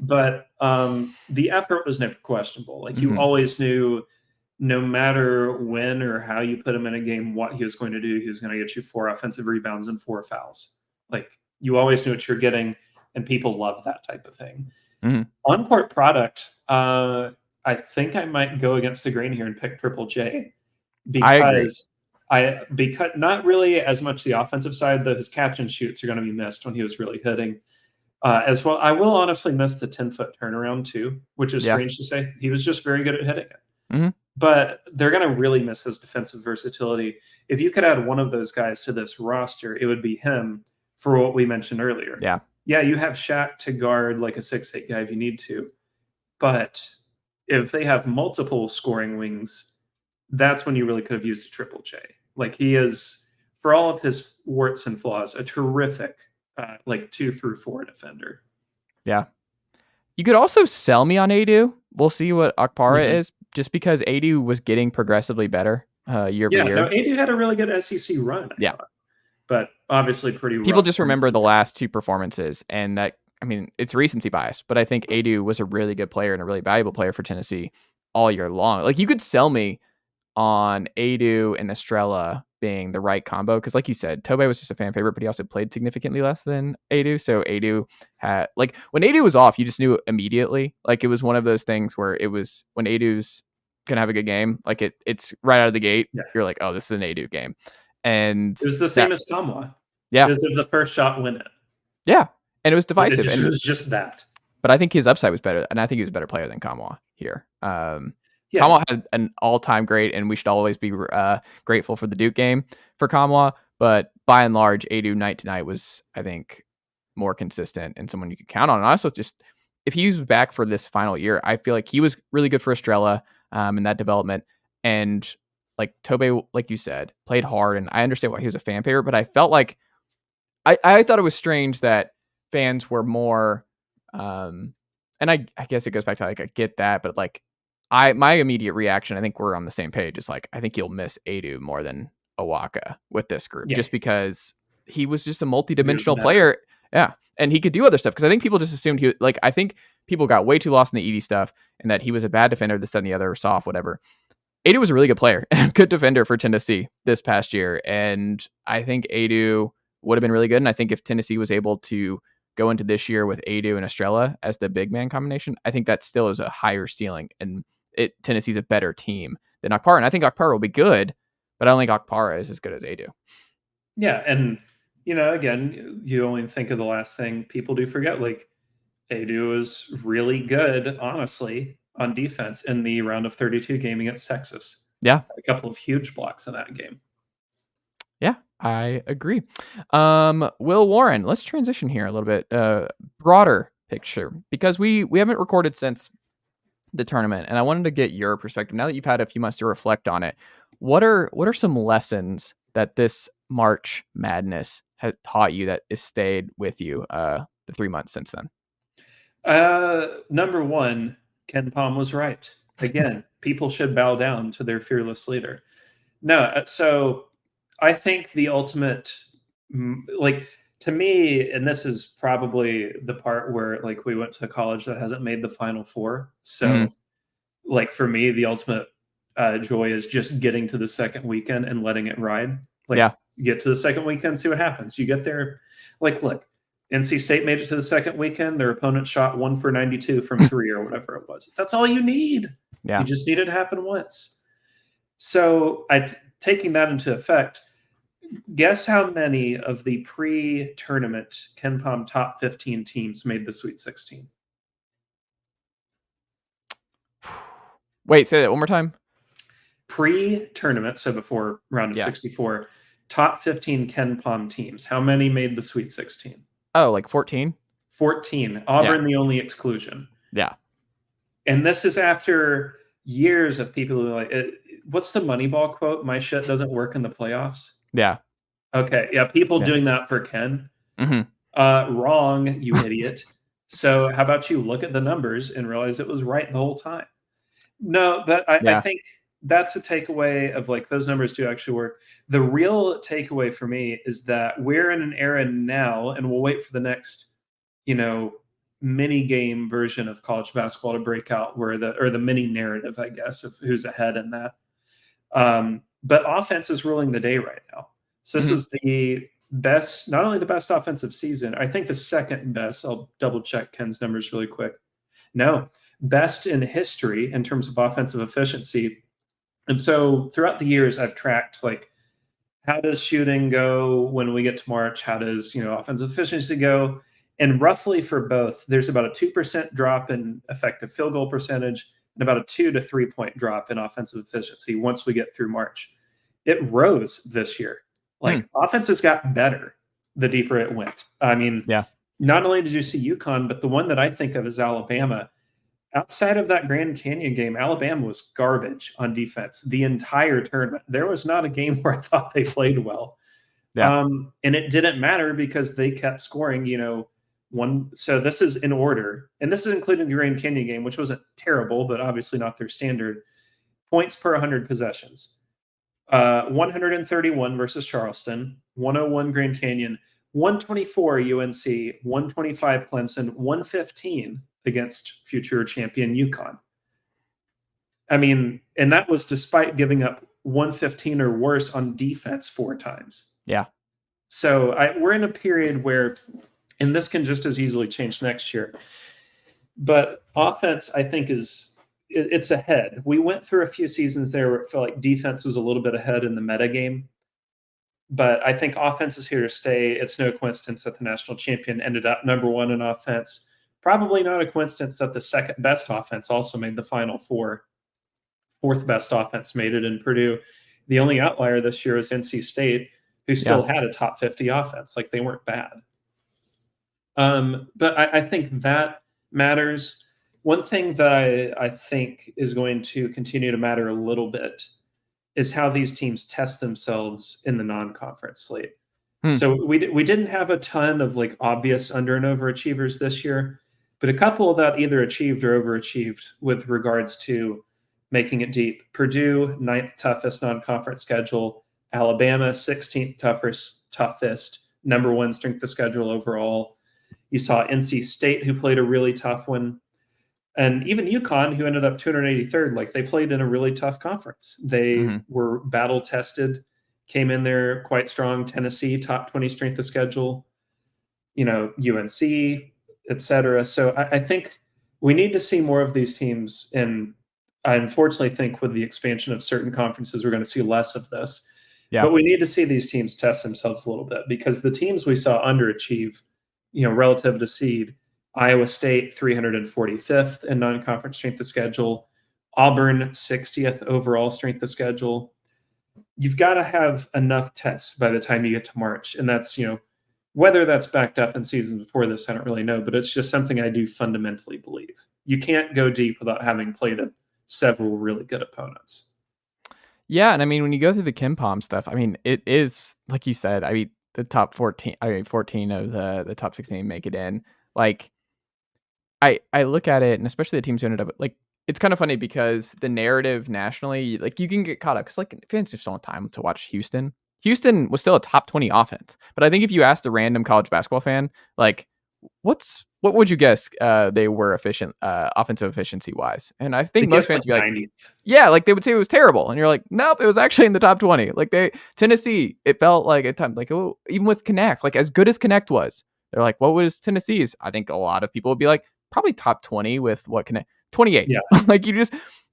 but the effort was never questionable. Like, you always knew, no matter when or how you put him in a game, what he was going to do. He was going to get you 4 offensive rebounds and 4 fouls. Like, you always knew what you're getting, and people love that type of thing. On-court product, I think I might go against the grain here and pick Triple J, because because not really as much the offensive side, though his catch and shoots are going to be missed when he was really hitting. As well, I will honestly miss the 10-foot turnaround too, which is strange to say. He was just very good at hitting it. But they're going to really miss his defensive versatility. If you could add one of those guys to this roster, it would be him, for what we mentioned earlier. Yeah, you have Shaq to guard like a 6'8" guy if you need to. But if they have multiple scoring wings, that's when you really could have used a Triple J. Like, he is, for all of his warts and flaws, a terrific 2 through 4 defender. Yeah. You could also sell me on Adu. We'll see what Okpara is, just because Adu was getting progressively better year by year. No, Adu had a really good SEC run. I thought. But obviously pretty rough. People just remember the last 2 performances, and that, I mean, it's recency bias, but I think Adu was a really good player and a really valuable player for Tennessee all year long. Like, you could sell me on Adu and Estrella being the right combo. Because like you said, Tobe was just a fan favorite, but he also played significantly less than Adu. So Adu had, like, when Adu was off, you just knew immediately. Like, it was one of those things where it was when Adu's gonna have a good game, like it's right out of the gate. Yeah. You're like, oh, this is an Adu game. And it was the same as Kamwa. Yeah. Because if the first shot win it. Yeah. And it was divisive. It was just that. But I think his upside was better, and I think he was a better player than Kamwa here. Yeah. Kamwa had an all-time great, and we should always be grateful for the Duke game for Kamwa. But by and large, Adu night to night was, I think, more consistent and someone you could count on. And also, just if he was back for this final year, I feel like he was really good for Estrella in that development. And like Tobe, like you said, played hard, and I understand why he was a fan favorite. But I felt like I thought it was strange that fans were more. And I guess it goes back to, like, I get that, but like my immediate reaction, I think we're on the same page, is like, I think you'll miss Adu more than Awaka with this group, just because he was just a multi-dimensional player. Yeah. And he could do other stuff, because I think people just assumed I think people got way too lost in the Edie stuff, and that he was a bad defender, this, that, and the other, soft, whatever. Adu was a really good player and good defender for Tennessee this past year. And I think Adu would have been really good. And I think if Tennessee was able to go into this year with Adu and Estrella as the big man combination, I think that still is a higher ceiling, and Tennessee's a better team than Okpara. And I think Okpara will be good, but I don't think Okpara is as good as Adu. Yeah. And, again, you only think of the last thing people do forget. Like, Adu is really good, honestly, on defense in the round of 32 game against Texas. Yeah. A couple of huge blocks in that game. Yeah, I agree. Will Warren, let's transition here a little bit, broader picture, because we haven't recorded since the tournament, and I wanted to get your perspective now that you've had a few months to reflect on it. What are some lessons that this March Madness has taught you that has stayed with you the 3 months since then? Number one, KenPom was right. Again, people should bow down to their fearless leader. No, so I think the ultimate, like, to me, and this is probably the part where, like, we went to a college that hasn't made the Final Four. So, like, for me, the ultimate joy is just getting to the second weekend and letting it ride. Like, get to the second weekend, see what happens. You get there, like, look, NC State made it to the second weekend. Their opponent shot 1 for 92 from 3 or whatever it was. That's all you need. Yeah. You just need it to happen once. So, taking that into effect, guess how many of the pre-tournament KenPom top 15 teams made the Sweet 16? Wait, say that one more time. Pre-tournament, so before round of 64, top 15 KenPom teams. How many made the Sweet 16? Oh, like 14? 14. Auburn, the only exclusion. Yeah. And this is after years of people who are like, what's the Moneyball quote? My shit doesn't work in the playoffs. Yeah. Okay. Yeah. People doing that for Ken. Wrong, you idiot. So how about you look at the numbers and realize it was right the whole time? No, but I think that's a takeaway of, like, those numbers do actually work. The real takeaway for me is that we're in an era now, and we'll wait for the next, mini game version of college basketball to break out, where the mini narrative, I guess, of who's ahead in that. But offense is ruling the day right now. So this was the best, not only the best offensive season, I think the second best. I'll double check Ken's numbers really quick. No, best in history in terms of offensive efficiency. And so throughout the years, I've tracked, like, how does shooting go when we get to March? How does, offensive efficiency go? And roughly for both, there's about a 2% drop in effective field goal percentage and about a 2 to 3 point drop in offensive efficiency once we get through March. It rose this year. Like, offenses got better the deeper it went. I mean, not only did you see UConn, but the one that I think of is Alabama. Outside of that Grand Canyon game, Alabama was garbage on defense the entire tournament. There was not a game where I thought they played well. And it didn't matter because they kept scoring, one. So this is in order. And this is including the Grand Canyon game, which wasn't terrible, but obviously not their standard. Points per 100 possessions. 131 versus Charleston, 101 Grand Canyon, 124 UNC, 125 Clemson, 115 against future champion UConn. I mean, and that was despite giving up 115 or worse on defense 4 times. Yeah. So we're in a period where, and this can just as easily change next year, but offense, I think, it's ahead. We went through a few seasons there where it felt like defense was a little bit ahead in the meta game. But I think offense is here to stay. It's no coincidence that the national champion ended up number 1 in offense. Probably not a coincidence that the second best offense also made the Final Four. Fourth best offense made it in Purdue. The only outlier this year is NC State, who still had a top 50 offense. Like, they weren't bad. But I think that matters. One thing that I think is going to continue to matter a little bit is how these teams test themselves in the non-conference slate. So we didn't have a ton of like obvious under and overachievers this year, but a couple that either achieved or overachieved with regards to making it deep. Purdue, 9th toughest non-conference schedule. Alabama, 16th toughest, number 1 strength of schedule overall. You saw NC State, who played a really tough one. And even UConn, who ended up 283rd, like, they played in a really tough conference. They were battle tested, came in there quite strong. Tennessee, top 20 strength of schedule, UNC, etc. So I think we need to see more of these teams. And I unfortunately think with the expansion of certain conferences, we're going to see less of this. Yeah. But we need to see these teams test themselves a little bit, because the teams we saw underachieve, relative to seed, Iowa State, 345th in non-conference strength of schedule. Auburn, 60th overall strength of schedule. You've got to have enough tests by the time you get to March. And that's, whether that's backed up in seasons before this, I don't really know. But it's just something I do fundamentally believe. You can't go deep without having played several really good opponents. Yeah, and I mean, when you go through the KenPom stuff, I mean, it is, like you said, I mean, the top 14 of the top 16 make it in. Like, I look at it, and especially the teams who ended up, like, it's kind of funny because the narrative nationally, like, you can get caught up because, like, fans just don't have time to watch Houston. Houston was still a top 20 offense, but I think if you asked a random college basketball fan, like, what would you guess they were efficient, offensive efficiency wise? And I think most fans would be like, 90th. Yeah, like, they would say it was terrible, and you're like, nope, it was actually in the top 20. Like, Tennessee, it felt like at times, like, oh, even with Knecht, like, as good as Knecht was, they're like, what was Tennessee's? I think a lot of people would be like, probably top 20 with what Knecht, 28. Yeah. Like,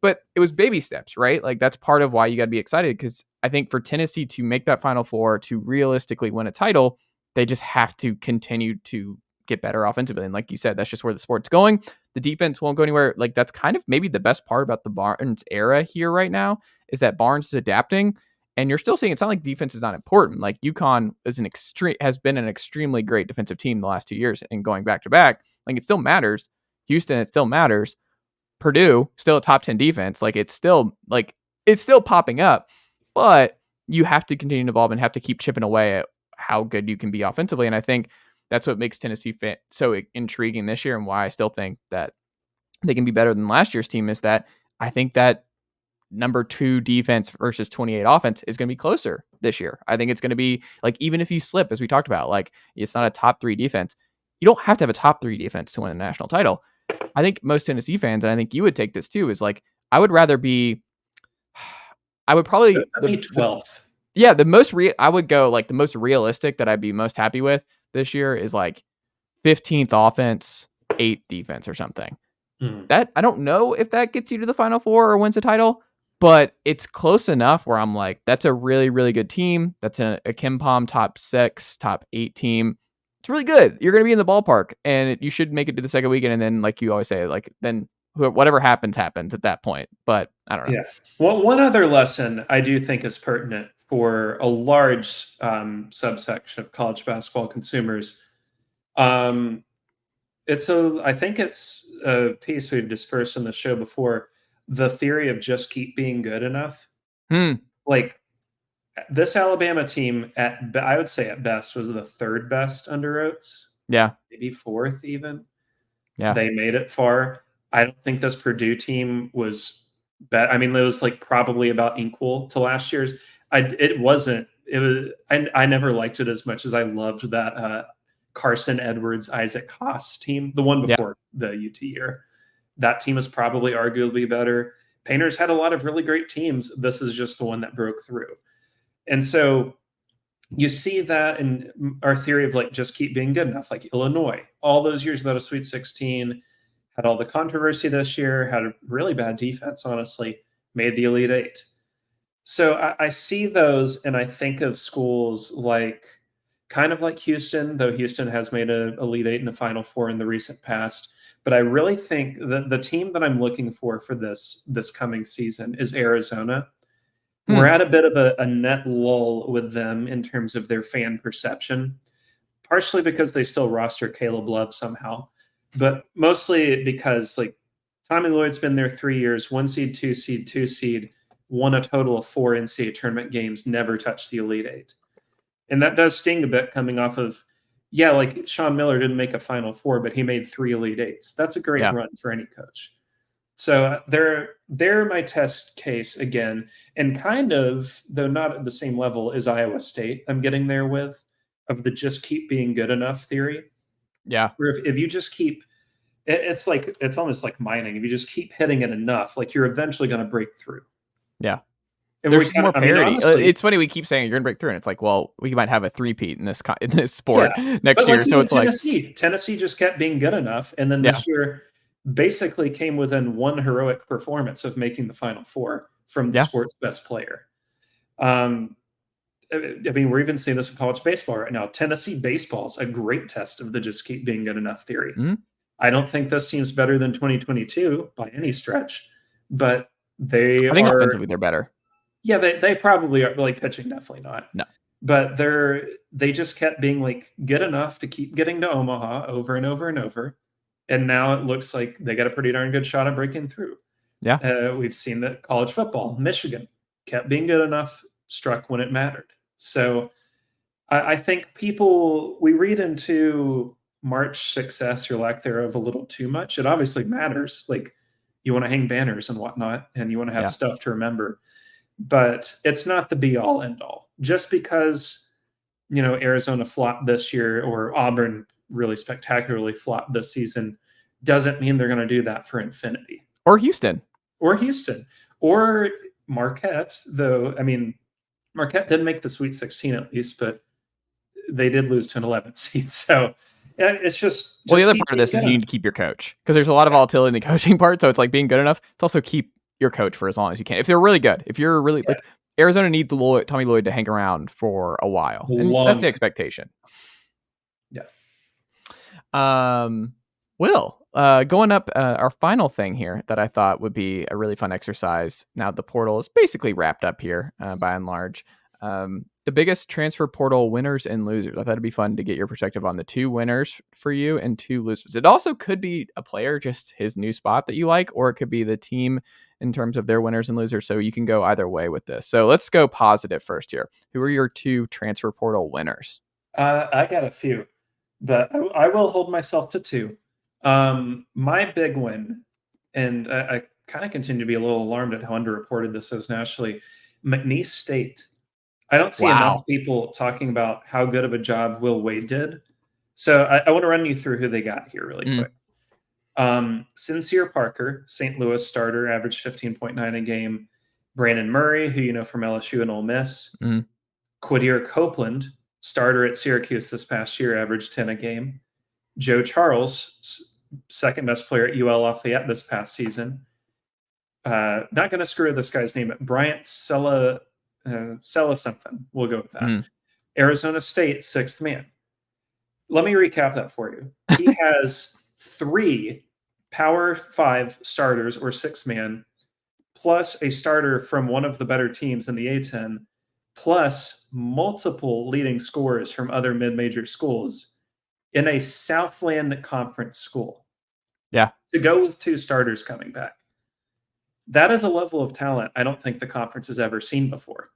but it was baby steps, right? Like, that's part of why you got to be excited, because I think for Tennessee to make that Final Four, to realistically win a title, they just have to continue to get better offensively. And like you said, that's just where the sport's going. The defense won't go anywhere. Like, that's kind of maybe the best part about the Barnes era here right now, is that Barnes is adapting, and you're still seeing it's not like defense is not important. Like, UConn has been an extremely great defensive team the last 2 years, and going back to back, like, it still matters. Houston, it still matters. Purdue, still a top 10 defense. Like, it's still popping up, but you have to continue to evolve and have to keep chipping away at how good you can be offensively. And I think that's what makes Tennessee so intriguing this year, and why I still think that they can be better than last year's team, is that I think that number 2 defense versus 28 offense is going to be closer this year. I think it's going to be like, even if you slip, as we talked about, like, it's not a top 3 defense. You don't have to have a top 3 defense to win a national title. I think most Tennessee fans, and I think you would take this too, is like, I would probably be 12th. Yeah, I would go like the most realistic that I'd be most happy with this year is like 15th offense, 8th defense or something. That, I don't know if that gets you to the Final Four or wins a title, but it's close enough where I'm like, that's a really, really good team. That's a KenPom top 6, top 8 team. It's really good. You're going to be in the ballpark, and you should make it to the second weekend. And then, like you always say, like, then whatever happens at that point. But I don't know. Yeah. Well, one other lesson I do think is pertinent for a large subsection of college basketball consumers. I think it's a piece we've dispersed in the show before. The theory of just keep being good enough. Like, this Alabama team, I would say at best, was the 3rd best under Oates. Yeah. Maybe 4th even. Yeah. They made it far. I don't think this Purdue team was bad. I mean, it was like probably about equal to last year's. I never liked it as much as I loved that Carson Edwards, Isaac Haas team, the one before the UT year. That team is probably arguably better. Painter's had a lot of really great teams. This is just the one that broke through. And so you see that in our theory of like just keep being good enough, like Illinois, all those years without a Sweet 16, had all the controversy this year, had a really bad defense, honestly, made the Elite Eight. So I see those and I think of schools like kind of like Houston, though Houston has made an Elite Eight and a Final Four in the recent past. But I really think that the team that I'm looking for this coming season is Arizona. We're at a bit of a net lull with them in terms of their fan perception, partially because they still roster Caleb Love somehow, but mostly because like Tommy Lloyd's been there 3 years, 1 seed, 2 seed, 2 seed, won a total of 4 NCAA tournament games, never touched the Elite Eight. And that does sting a bit coming off of, like Sean Miller didn't make a Final Four, but he made 3 Elite Eights. That's a great run for any coach. So they're my test case again, and kind of, though not at the same level as Iowa State, I'm getting there with, of the just keep being good enough theory. Yeah. Where if you just keep, it's almost like mining. If you just keep hitting it enough, like you're eventually going to break through. Yeah. And there's more parity. Honestly, it's funny we keep saying you're going to break through, and it's like, well, we might have a three-peat in this sport next year. So it's Tennessee just kept being good enough, and then this year basically came within one heroic performance of making the Final Four from the sport's best player. I mean, we're even seeing this in college baseball right now. Tennessee baseball is a great test of the just keep being good enough theory. Mm-hmm. I don't think this team's better than 2022 by any stretch, but I think offensively they're better. Yeah, they probably are. Like pitching, definitely not. No, but they just kept being like good enough to keep getting to Omaha over and over and over. And now it looks like they got a pretty darn good shot at breaking through. Yeah. We've seen that college football, Michigan kept being good enough, struck when it mattered. So I think we read into March success or lack thereof a little too much. It obviously matters. Like you want to hang banners and whatnot, and you want to have stuff to remember. But it's not the be all end all. Just because, Arizona flopped this year or Auburn really spectacularly flopped this season doesn't mean they're going to do that for infinity. Or Houston. Or Marquette, though. I mean, Marquette didn't make the Sweet 16 at least, but they did lose to an 11th seed. So it's just the other part of this is you need to keep your coach, because there's a lot of volatility in the coaching part. So it's like being good enough. It's also keep your coach for as long as you can. If they're really good, if you're really like Arizona needs Tommy Lloyd to hang around for a while. And that's the expectation. Yeah. Will, going up, our final thing here that I thought would be a really fun exercise. Now the portal is basically wrapped up here, by and large. The biggest transfer portal winners and losers. I thought it'd be fun to get your perspective on the 2 winners for you and 2 losers. It also could be a player, just his new spot that you like, or it could be the team in terms of their winners and losers. So you can go either way with this. So let's go positive first here. Who are your 2 transfer portal winners? I got a few, but I will hold myself to 2. My big win, and I kind of continue to be a little alarmed at how underreported this is nationally, McNeese State. I don't see enough people talking about how good of a job Will Wade did. So I want to run you through who they got here really quick. Sincere Parker, St. Louis starter, averaged 15.9 a game. Brandon Murray, who you know from LSU and Ole Miss. Quadir Copeland, starter at Syracuse this past year, averaged 10 a game. Joe Charles, second best player at UL Lafayette this past season. Not going to screw this guy's name, but Bryant Sella something. We'll go with that. Arizona State, 6th man. Let me recap that for you. He has 3 Power 5 starters or 6th man, plus a starter from one of the better teams in the A-10, plus multiple leading scorers from other mid-major schools in a Southland Conference school. Yeah. To go with 2 starters coming back. That is a level of talent I don't think the conference has ever seen before.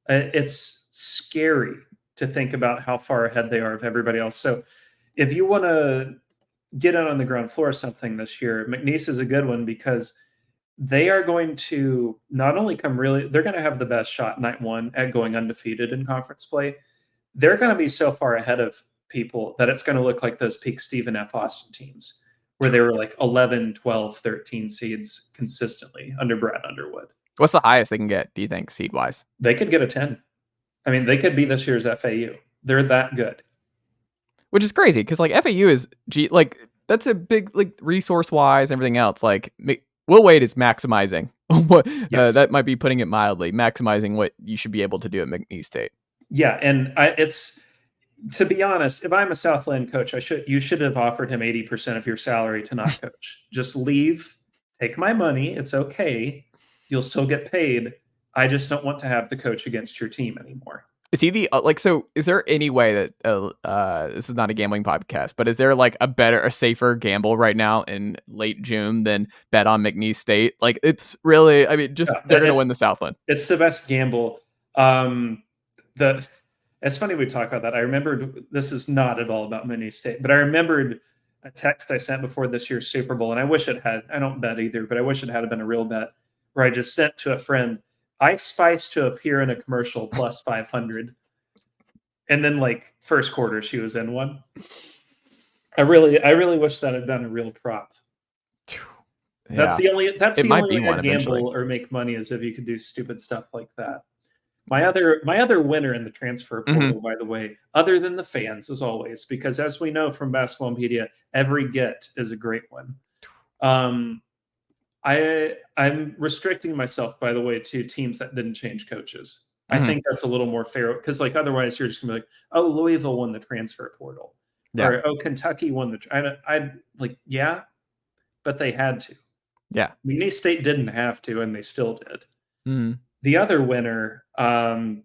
It's scary to think about how far ahead they are of everybody else. So if you want to get in on the ground floor of something this year, McNeese is a good one because they are going to not only they're going to have the best shot night 1 at going undefeated in conference play. They're going to be so far ahead of people that it's going to look like those peak Stephen F. Austin teams where they were like 11, 12, 13 seeds consistently under Brad Underwood. What's the highest they can get, do you think, seed-wise? They could get a 10. I mean, they could be this year's FAU. They're that good. Which is crazy because like FAU is like that's a big like resource-wise and everything else. Like Will Wade is maximizing what that might be putting it mildly, maximizing what you should be able to do at McNeese State. Yeah, and it's to be honest, if I'm a Southland coach, you should have offered him 80% of your salary to not coach. Just leave, take my money. It's okay. You'll still get paid. I just don't want to have the coach against your team anymore. Is he the so is there any way that this is not a gambling podcast, but is there like a safer gamble right now in late June than bet on McNeese State? Like it's really, I mean, they're going to win the Southland. It's the best gamble. It's funny we talk about that. I remembered, this is not at all about McNeese State, but I remembered a text I sent before this year's Super Bowl, and I wish it had, I don't bet either, but I wish it had been a real bet, where I just sent to a friend, Ice Spice to appear in a commercial plus 500. And then like first quarter, she was in one. I really wish that had been a real prop. Yeah. That's the only way to gamble or make money, is if you could do stupid stuff like that. My other winner in the transfer portal, by the way, other than the fans, as always, because as we know from basketball media, every get is a great one. I'm restricting myself, by the way, to teams that didn't change coaches. I think that's a little more fair, because like otherwise you're just gonna be like, oh, Louisville won the transfer portal, or oh, Kentucky won the. I like, yeah, but they had to. Yeah, McNeese State didn't have to, and they still did. Mm-hmm. The other winner, I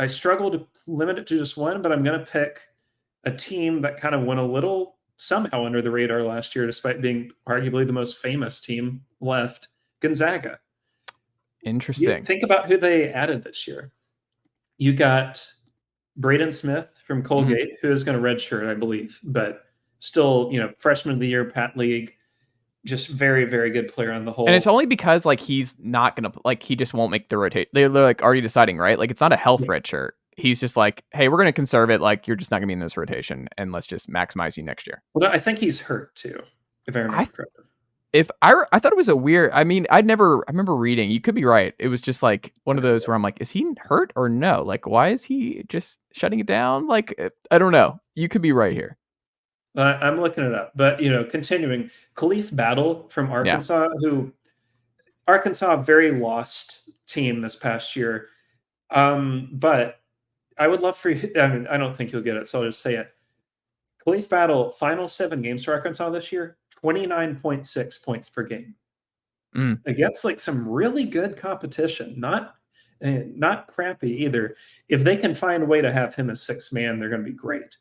struggle to limit it to just one, but I'm going to pick a team that kind of went a little somehow under the radar last year, despite being arguably the most famous team left, Gonzaga. Interesting. Think about who they added this year. You got Braden Smith from Colgate, who is going to redshirt, I believe, but still, freshman of the year, Pat League. Just very, very good player on the whole. And it's only because like he's not gonna he just won't make the rotate. They're like already deciding, right? Like it's not a health red shirt. He's just like, hey, we're gonna conserve it. Like you're just not gonna be in this rotation, and let's just maximize you next year. Well, I think he's hurt too, if I remember correctly. If I thought it was a weird. I mean, I remember reading. You could be right. It was just like one of those where I'm like, is he hurt or no? Like, why is he just shutting it down? Like, I don't know. You could be right here. I'm looking it up, but continuing, Khalif Battle from Arkansas, who Arkansas very lost team this past year. But I would love for you. I mean, I don't think you'll get it, so I'll just say it. Khalif Battle, final 7 games for Arkansas this year, 29.6 points per game against like some really good competition, not crappy either. If they can find a way to have him as 6th man, they're going to be great.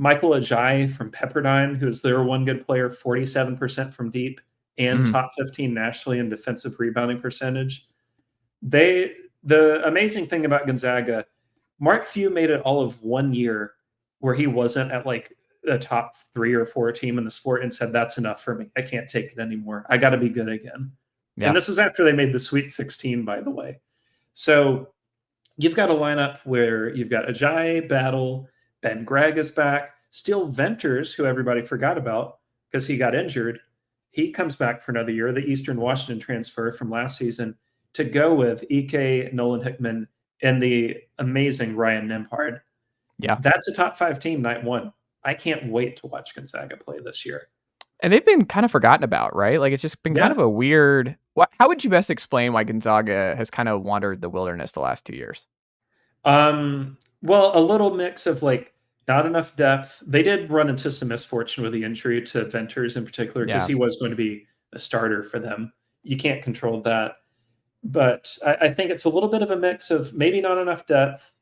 Michael Ajayi from Pepperdine, who is their one good player, 47% from deep and top 15 nationally in defensive rebounding percentage. The amazing thing about Gonzaga, Mark Few made it all of 1 year where he wasn't at like a top 3 or 4 team in the sport and said, that's enough for me. I can't take it anymore. I got to be good again. Yeah. And this is after they made the Sweet 16, by the way. So you've got a lineup where you've got Ajayi, Battle, Ben Gregg is back. Steele Venters, who everybody forgot about because he got injured, he comes back for another year, the Eastern Washington transfer from last season, to go with Ike, Nolan Hickman, and the amazing Ryan Nembhard. Yeah. That's a top 5 team night 1. I can't wait to watch Gonzaga play this year. And they've been kind of forgotten about, right? Like it's just been kind of a weird... How would you best explain why Gonzaga has kind of wandered the wilderness the last 2 years? Well, a little mix of like not enough depth. They did run into some misfortune with the injury to Venters in particular, because he was going to be a starter for them. You can't control that. But I think it's a little bit of a mix of maybe not enough depth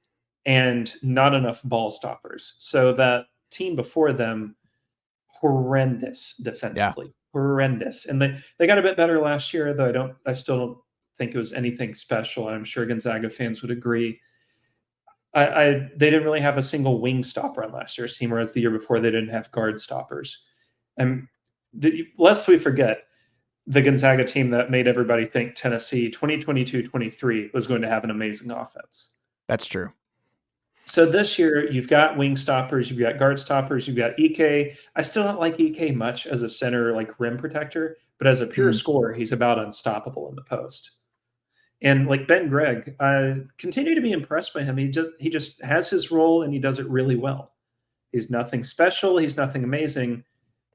and not enough ball stoppers. So that team before them, horrendous defensively. Horrendous. And they got a bit better last year, though I still don't think it was anything special. I'm sure Gonzaga fans would agree. They didn't really have a single wing stopper on last year's team, whereas the year before they didn't have guard stoppers. And lest we forget, the Gonzaga team that made everybody think Tennessee 2022-23 was going to have an amazing offense. That's true. So this year, you've got wing stoppers, you've got guard stoppers, you've got EK. I still don't like EK much as a center, like rim protector, but as a pure scorer, he's about unstoppable in the post. And like Ben Gregg, I continue to be impressed by him. He just has his role and he does it really well. He's nothing special, he's nothing amazing,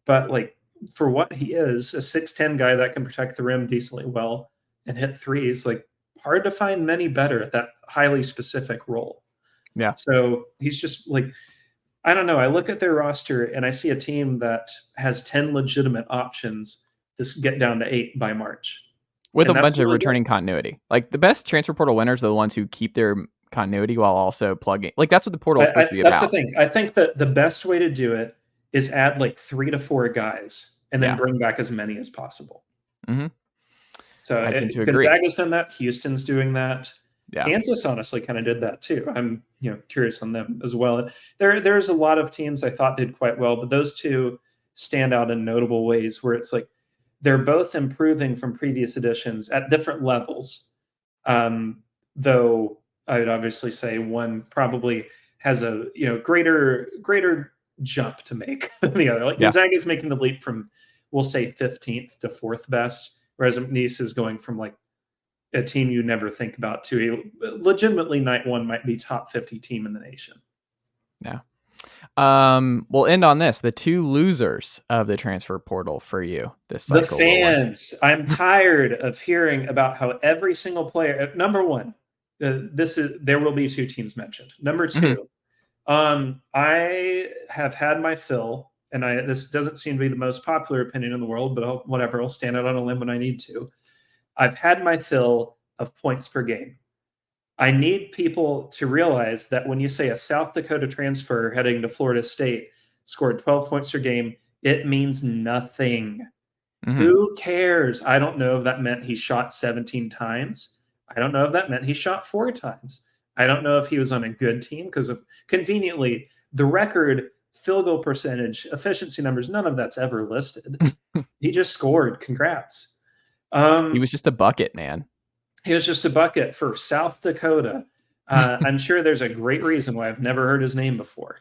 but like for what he is, a 6'10 guy that can protect the rim decently well and hit threes, like hard to find many better at that highly specific role. Yeah. So he's just like, I don't know. I look at their roster and I see a team that has 10 legitimate options to get down to 8 by March. With a bunch of returning continuity. Like the best transfer portal winners are the ones who keep their continuity while also plugging. Like that's what the portal is supposed to be about. That's the thing. I think that the best way to do it is add like 3 to 4 guys and then bring back as many as possible. Mm-hmm. So Gonzaga's done that. Houston's doing that. Yeah. Kansas honestly kind of did that too. I'm curious on them as well. There's a lot of teams I thought did quite well, but those two stand out in notable ways where it's like they're both improving from previous editions at different levels. Though I would obviously say one probably has a greater jump to make than the other. Like Gonzaga is making the leap from, we'll say 15th to 4th best, whereas McNeese is going from like a team you never think about to a legitimately night one might be top 50 team in the nation. Yeah. We'll end on this. The 2 losers of the transfer portal for you this cycle. The fans. I'm tired of hearing about how every single player, number one, there will be 2 teams mentioned. Number 2, I have had my fill, and this doesn't seem to be the most popular opinion in the world, but I'll stand out on a limb when I need to. I've had my fill of points per game. I need people to realize that when you say a South Dakota transfer heading to Florida State scored 12 points per game, it means nothing. Mm-hmm. Who cares? I don't know if that meant he shot 17 times. I don't know if that meant he shot 4 times. I don't know if he was on a good team because of conveniently the record field goal percentage, efficiency numbers, none of that's ever listed. He just scored. Congrats. He was just a bucket, man. He was just a bucket for South Dakota. I'm sure there's a great reason why I've never heard his name before.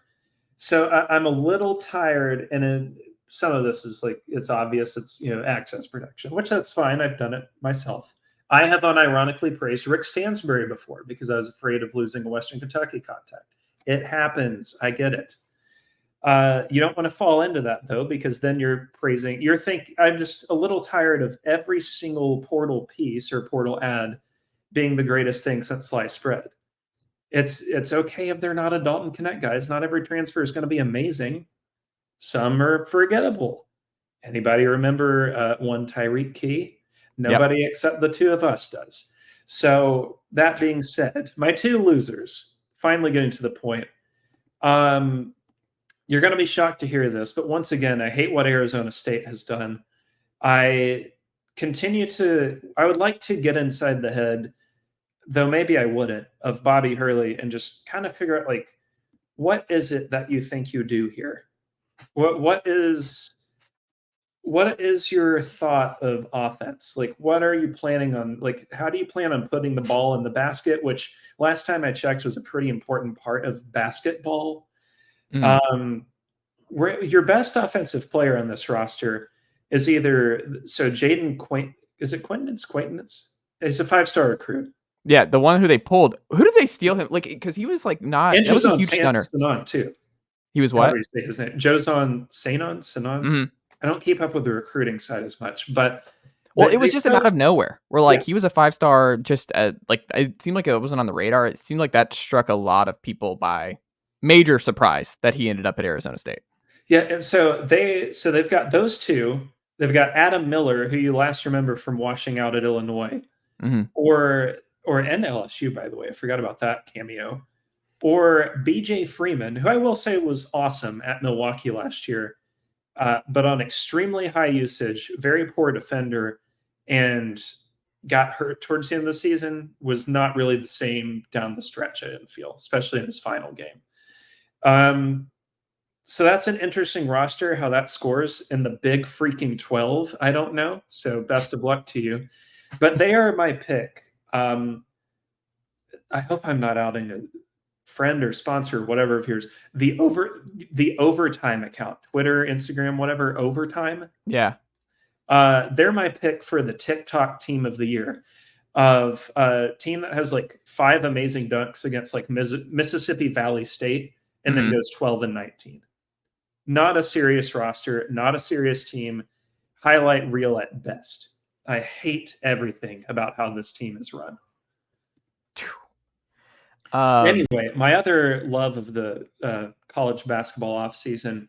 So I'm a little tired, and some of this is like, it's obvious. It's, access protection, which that's fine. I've done it myself. I have unironically praised Rick Stansbury before because I was afraid of losing a Western Kentucky contact. It happens. I get it. You don't want to fall into that though, because then I'm just a little tired of every single portal piece or portal ad being the greatest thing since sliced bread. It's okay if they're not a Dalton Knecht guys. Not every transfer is going to be amazing. Some are forgettable. Anybody remember one Tyreek Key? Nobody except the 2 of us does. So that being said, my 2 losers, finally getting to the point. You're going to be shocked to hear this, but once again, I hate what Arizona State has done. I would like to get inside the head, though maybe I wouldn't, of Bobby Hurley and just kind of figure out, like, what is it that you think you do here? What is your thought of offense? Like, what are you planning on? Like, how do you plan on putting the ball in the basket, which last time I checked was a pretty important part of basketball? Your best offensive player on this roster is Jaden Quaintance. Is it Quaintance? He's a 5-star recruit. Yeah, the one who they pulled. Who did they steal him? Like, because he was like not. And that was a huge stunner too. He was what? Say his name. Jozon Sanon. Mm-hmm. I don't keep up with the recruiting side as much, but it was just out of nowhere. Where he was a 5-star. Just like it seemed like it wasn't on the radar. It seemed like that struck a lot of people by major surprise that he ended up at Arizona State. Yeah, and so they've got those 2. They've got Adam Miller, who you last remember from washing out at Illinois, mm-hmm. or LSU, by the way. I forgot about that cameo. Or BJ Freeman, who I will say was awesome at Milwaukee last year, but on extremely high usage, very poor defender, and got hurt towards the end of the season, was not really the same down the stretch, I didn't feel, especially in his final game. So that's an interesting roster, how that scores in the big freaking 12. I don't know. So best of luck to you. But they are my pick. I hope I'm not outing friend or sponsor, whatever of yours, the overtime account, Twitter, Instagram, whatever, overtime. Yeah. They're my pick for the TikTok team of the year, of a team that has like 5 amazing dunks against like Mississippi Valley State and then goes 12-19. Not a serious roster, not a serious team. Highlight reel at best. I hate everything about how this team is run. Anyway, my other love of the college basketball offseason,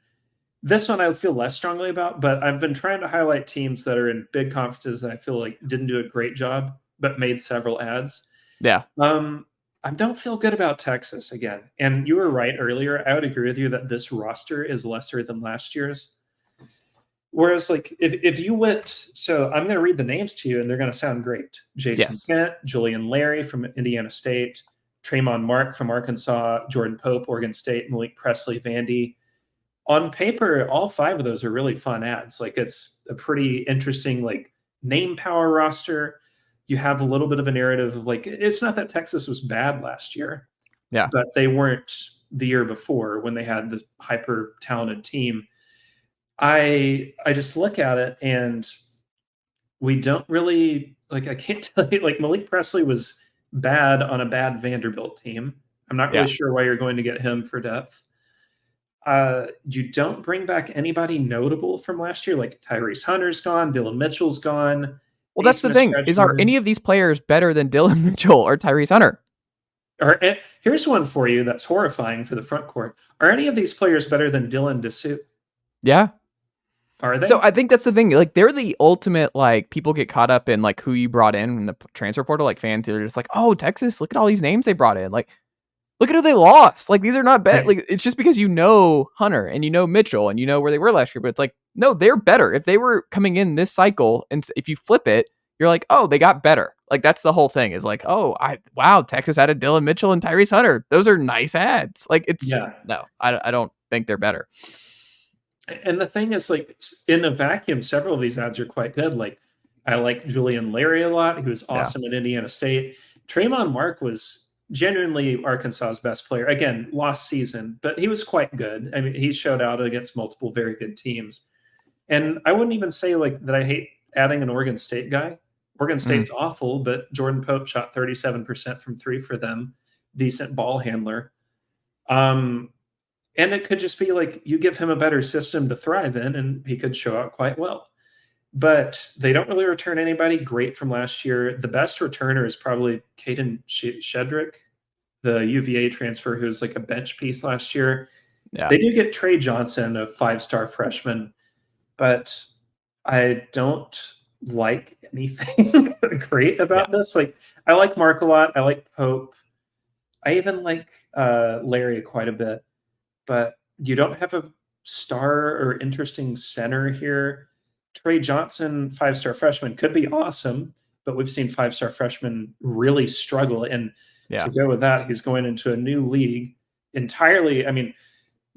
this one I feel less strongly about, but I've been trying to highlight teams that are in big conferences that I feel like didn't do a great job, but made several ads. Yeah. I don't feel good about Texas again. And you were right earlier. I would agree with you that this roster is lesser than last year's. Whereas, like, if you went, so I'm going to read the names to you, and they're going to sound great. Jason Kent, Julian Larry from Indiana State, Tremont Mark from Arkansas, Jordan Pope, Oregon State, Malik Presley, Vandy. On paper, all 5 of those are really fun ads. Like, it's a pretty interesting, like, name power roster. You have a little bit of a narrative of, like, it's not that Texas was bad last year. Yeah. But they weren't the year before when they had the hyper talented team. I just look at it and we don't really, like, I can't tell you, like, Malik Presley was bad on a bad Vanderbilt team. I'm not really sure why you're going to get him for depth. You don't bring back anybody notable from last year. Like, Tyrese Hunter's gone, Dylan Mitchell's gone. Well, that's the thing. Are any of these players better than Dylan Mitchell or Tyrese Hunter? Here's one for you that's horrifying for the front court. Are any of these players better than Dylan Dessou? Yeah. Are they? So I think that's the thing. Like, they're the ultimate, like, people get caught up in, like, who you brought in the transfer portal. Like, fans are just like, oh, Texas, look at all these names they brought in. Like, look at who they lost. Like, these are not bad. Like, it's just because you know Hunter and you know Mitchell and you know where they were last year. But it's like, no, they're better. If they were coming in this cycle, and if you flip it, you're like, oh, they got better. Like, that's the whole thing, is like, oh, wow, Texas added Dylan Mitchell and Tyrese Hunter. Those are nice ads. Like, it's no, I don't think they're better. And the thing is, like, in a vacuum, several of these ads are quite good. Like, I like Julian Larry a lot. He was awesome at Indiana State. Tremont Mark was genuinely Arkansas's best player. Again, lost season, but he was quite good. I mean, he showed out against multiple very good teams. And I wouldn't even say, like, that I hate adding an Oregon State guy. Oregon State's awful, but Jordan Pope shot 37% from 3 for them. Decent ball handler. And it could just be like, you give him a better system to thrive in, and he could show out quite well. But they don't really return anybody great from last year. The best returner is probably Caden Shedrick, the UVA transfer, who's like a bench piece last year. Yeah. They do get Trey Johnson, a 5-star freshman, but I don't like anything great about this. Like, I like Mark a lot. I like Pope. I even like Larry quite a bit. But you don't have a star or interesting center here. Trey Johnson, 5-star freshman, could be awesome, but we've seen 5-star freshmen really struggle. And to go with that, he's going into a new league entirely. I mean,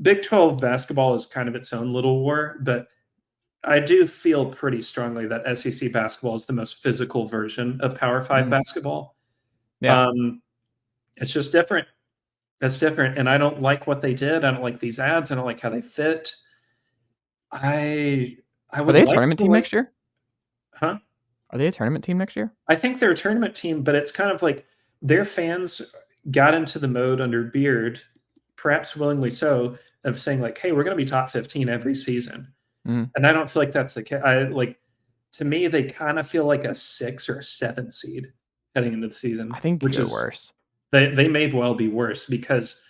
Big 12 basketball is kind of its own little war, but I do feel pretty strongly that SEC basketball is the most physical version of Power 5 basketball. Yeah. It's just different. That's different. And I don't like what they did. I don't like these ads. I don't like how they fit. Are they a tournament team next year? Huh? Are they a tournament team next year? I think they're a tournament team, but it's kind of like their fans got into the mode under Beard, perhaps willingly so, of saying like, hey, we're going to be top 15 every season. And I don't feel like that's the case. To me, they kind of feel like a 6 or a 7 seed heading into the season. I think which is worse. They may well be worse because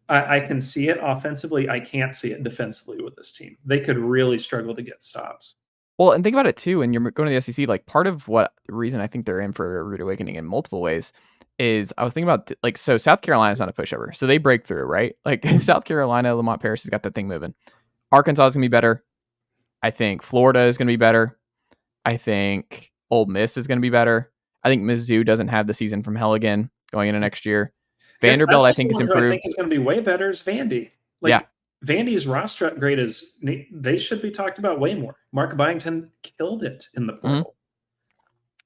I can see it offensively. I can't see it defensively with this team. They could really struggle to get stops. Well, and think about it too. When you're going to the SEC, like, part of what the reason I think they're in for a rude awakening in multiple ways is I was thinking about, like, so South Carolina's not a pushover, so they break through, right? Like, South Carolina, Lamont Paris has got that thing moving. Arkansas is gonna be better. I think Florida is gonna be better. I think Ole Miss is gonna be better. I think Mizzou doesn't have the season from hell again going into next year. Vanderbilt, I think, is improved. I think is going to be way better is Vandy. Vandy's roster upgrade is, they should be talked about way more. Mark Byington killed it in the portal.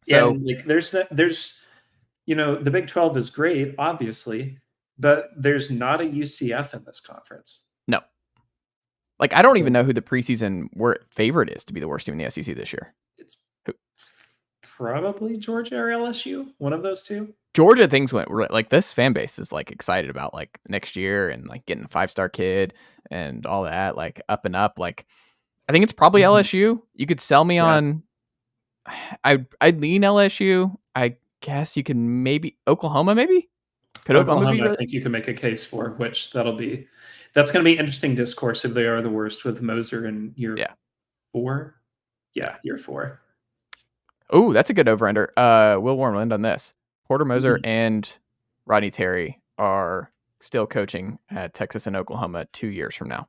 So, and like, there's the Big 12 is great, obviously, But there's not a UCF in this conference. No. Like, I don't even know who the preseason favorite is to be the worst team in the SEC this year. It's probably Georgia or LSU, one of those two. Georgia, things went like this fan base is like excited about like next year and like getting a 5-star kid and all that, like up and up. Like, I think it's probably LSU. You could sell me on. I'd lean LSU. I guess you can maybe Oklahoma. Maybe could Oklahoma be really? I think you can make a case for which that's going to be interesting discourse if they are the worst with Moser in year 4. Yeah, year 4. Oh, that's a good over-under. Will Warren on this. Porter Moser and Rodney Terry are still coaching at Texas and Oklahoma 2 years from now.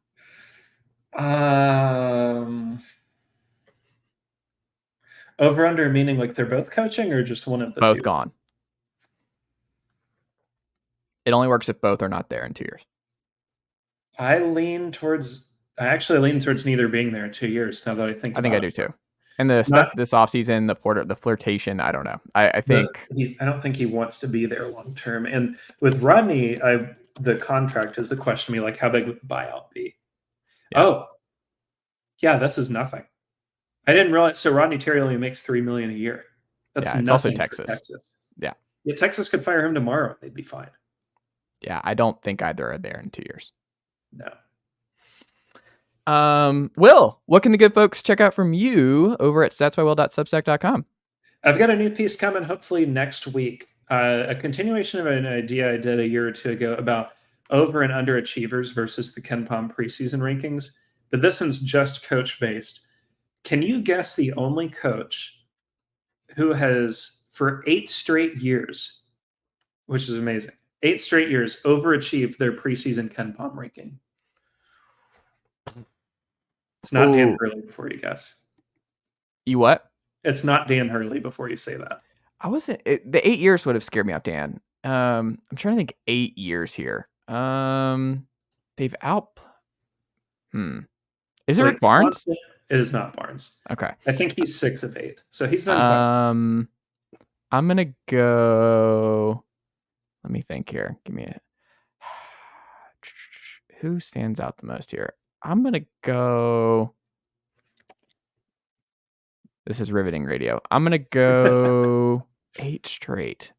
Over-under meaning like they're both coaching or just one of the both two? Gone. It only works if both are not there in 2 years. I actually lean towards neither being there in 2 years. Now that I think I do too. And the stuff this offseason, the flirtation, I don't know. I think I don't think he wants to be there long term. And with Rodney, the contract is the question to me, like how big would the buyout be? Yeah. Oh, yeah, this is nothing. I didn't realize. So Rodney Terry only makes $3 million a year. That's it's nothing also for Texas. Yeah. Yeah, Texas could fire him tomorrow. They'd be fine. Yeah, I don't think either are there in 2 years. No. Will, what can the good folks check out from you over at statsbywill.substack.com? I've got a new piece coming hopefully next week. A continuation of an idea I did a year or two ago about over and underachievers versus the KenPom preseason rankings. But this one's just coach based. Can you guess the only coach who has, for 8 straight years, which is amazing, 8 straight years, overachieved their preseason KenPom ranking? It's not Dan Hurley before you guess. You what? It's not Dan Hurley before you say that. The 8 years would have scared me off, Dan. I'm trying to think 8 years here. They've out. Is it Rick Barnes? It is not Barnes. Okay. I think he's 6 of 8. So he's not. I'm gonna go. Let me think here. Give me who stands out the most here. I'm gonna go. This is riveting radio. I'm gonna go 8 straight.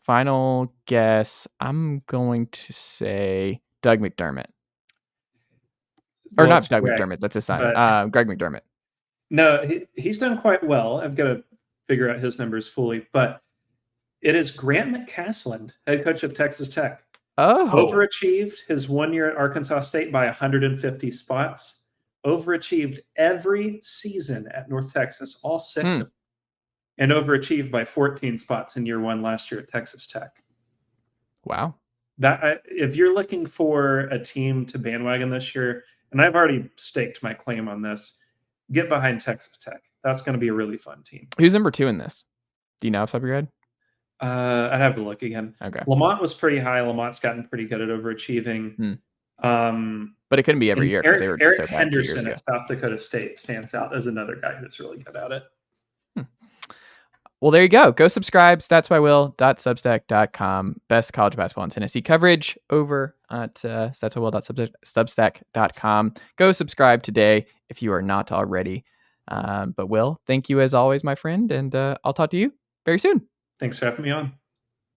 Final guess. I'm going to say Doug McDermott. Or not Doug McDermott. That's his son. Greg McDermott. No, he's done quite well. I've got to figure out his numbers fully, but it is Grant McCasland, head coach of Texas Tech. Oh, overachieved his 1 year at Arkansas State by 150 spots. Overachieved every season at North Texas, all 6 of them, and overachieved by 14 spots in year 1 last year at Texas Tech. Wow. That if you're looking for a team to bandwagon this year, and I've already staked my claim on this, get behind Texas Tech. That's going to be a really fun team. Who's number 2 in this? Do you know off the top of your head? I'd have to look again. Okay. Lamont was pretty high. Lamont's gotten pretty good at overachieving. But it couldn't be every year because they were just Eric so bad Henderson 2 years ago. at South Dakota State stands out as another guy who's really good at it. Well, there you go. Go subscribe. statsbywill.substack.com. Best college basketball in Tennessee coverage over at statsbywill.substack.com. Go subscribe today if you are not already. But Will, thank you as always, my friend, and I'll talk to you very soon. Thanks for having me on.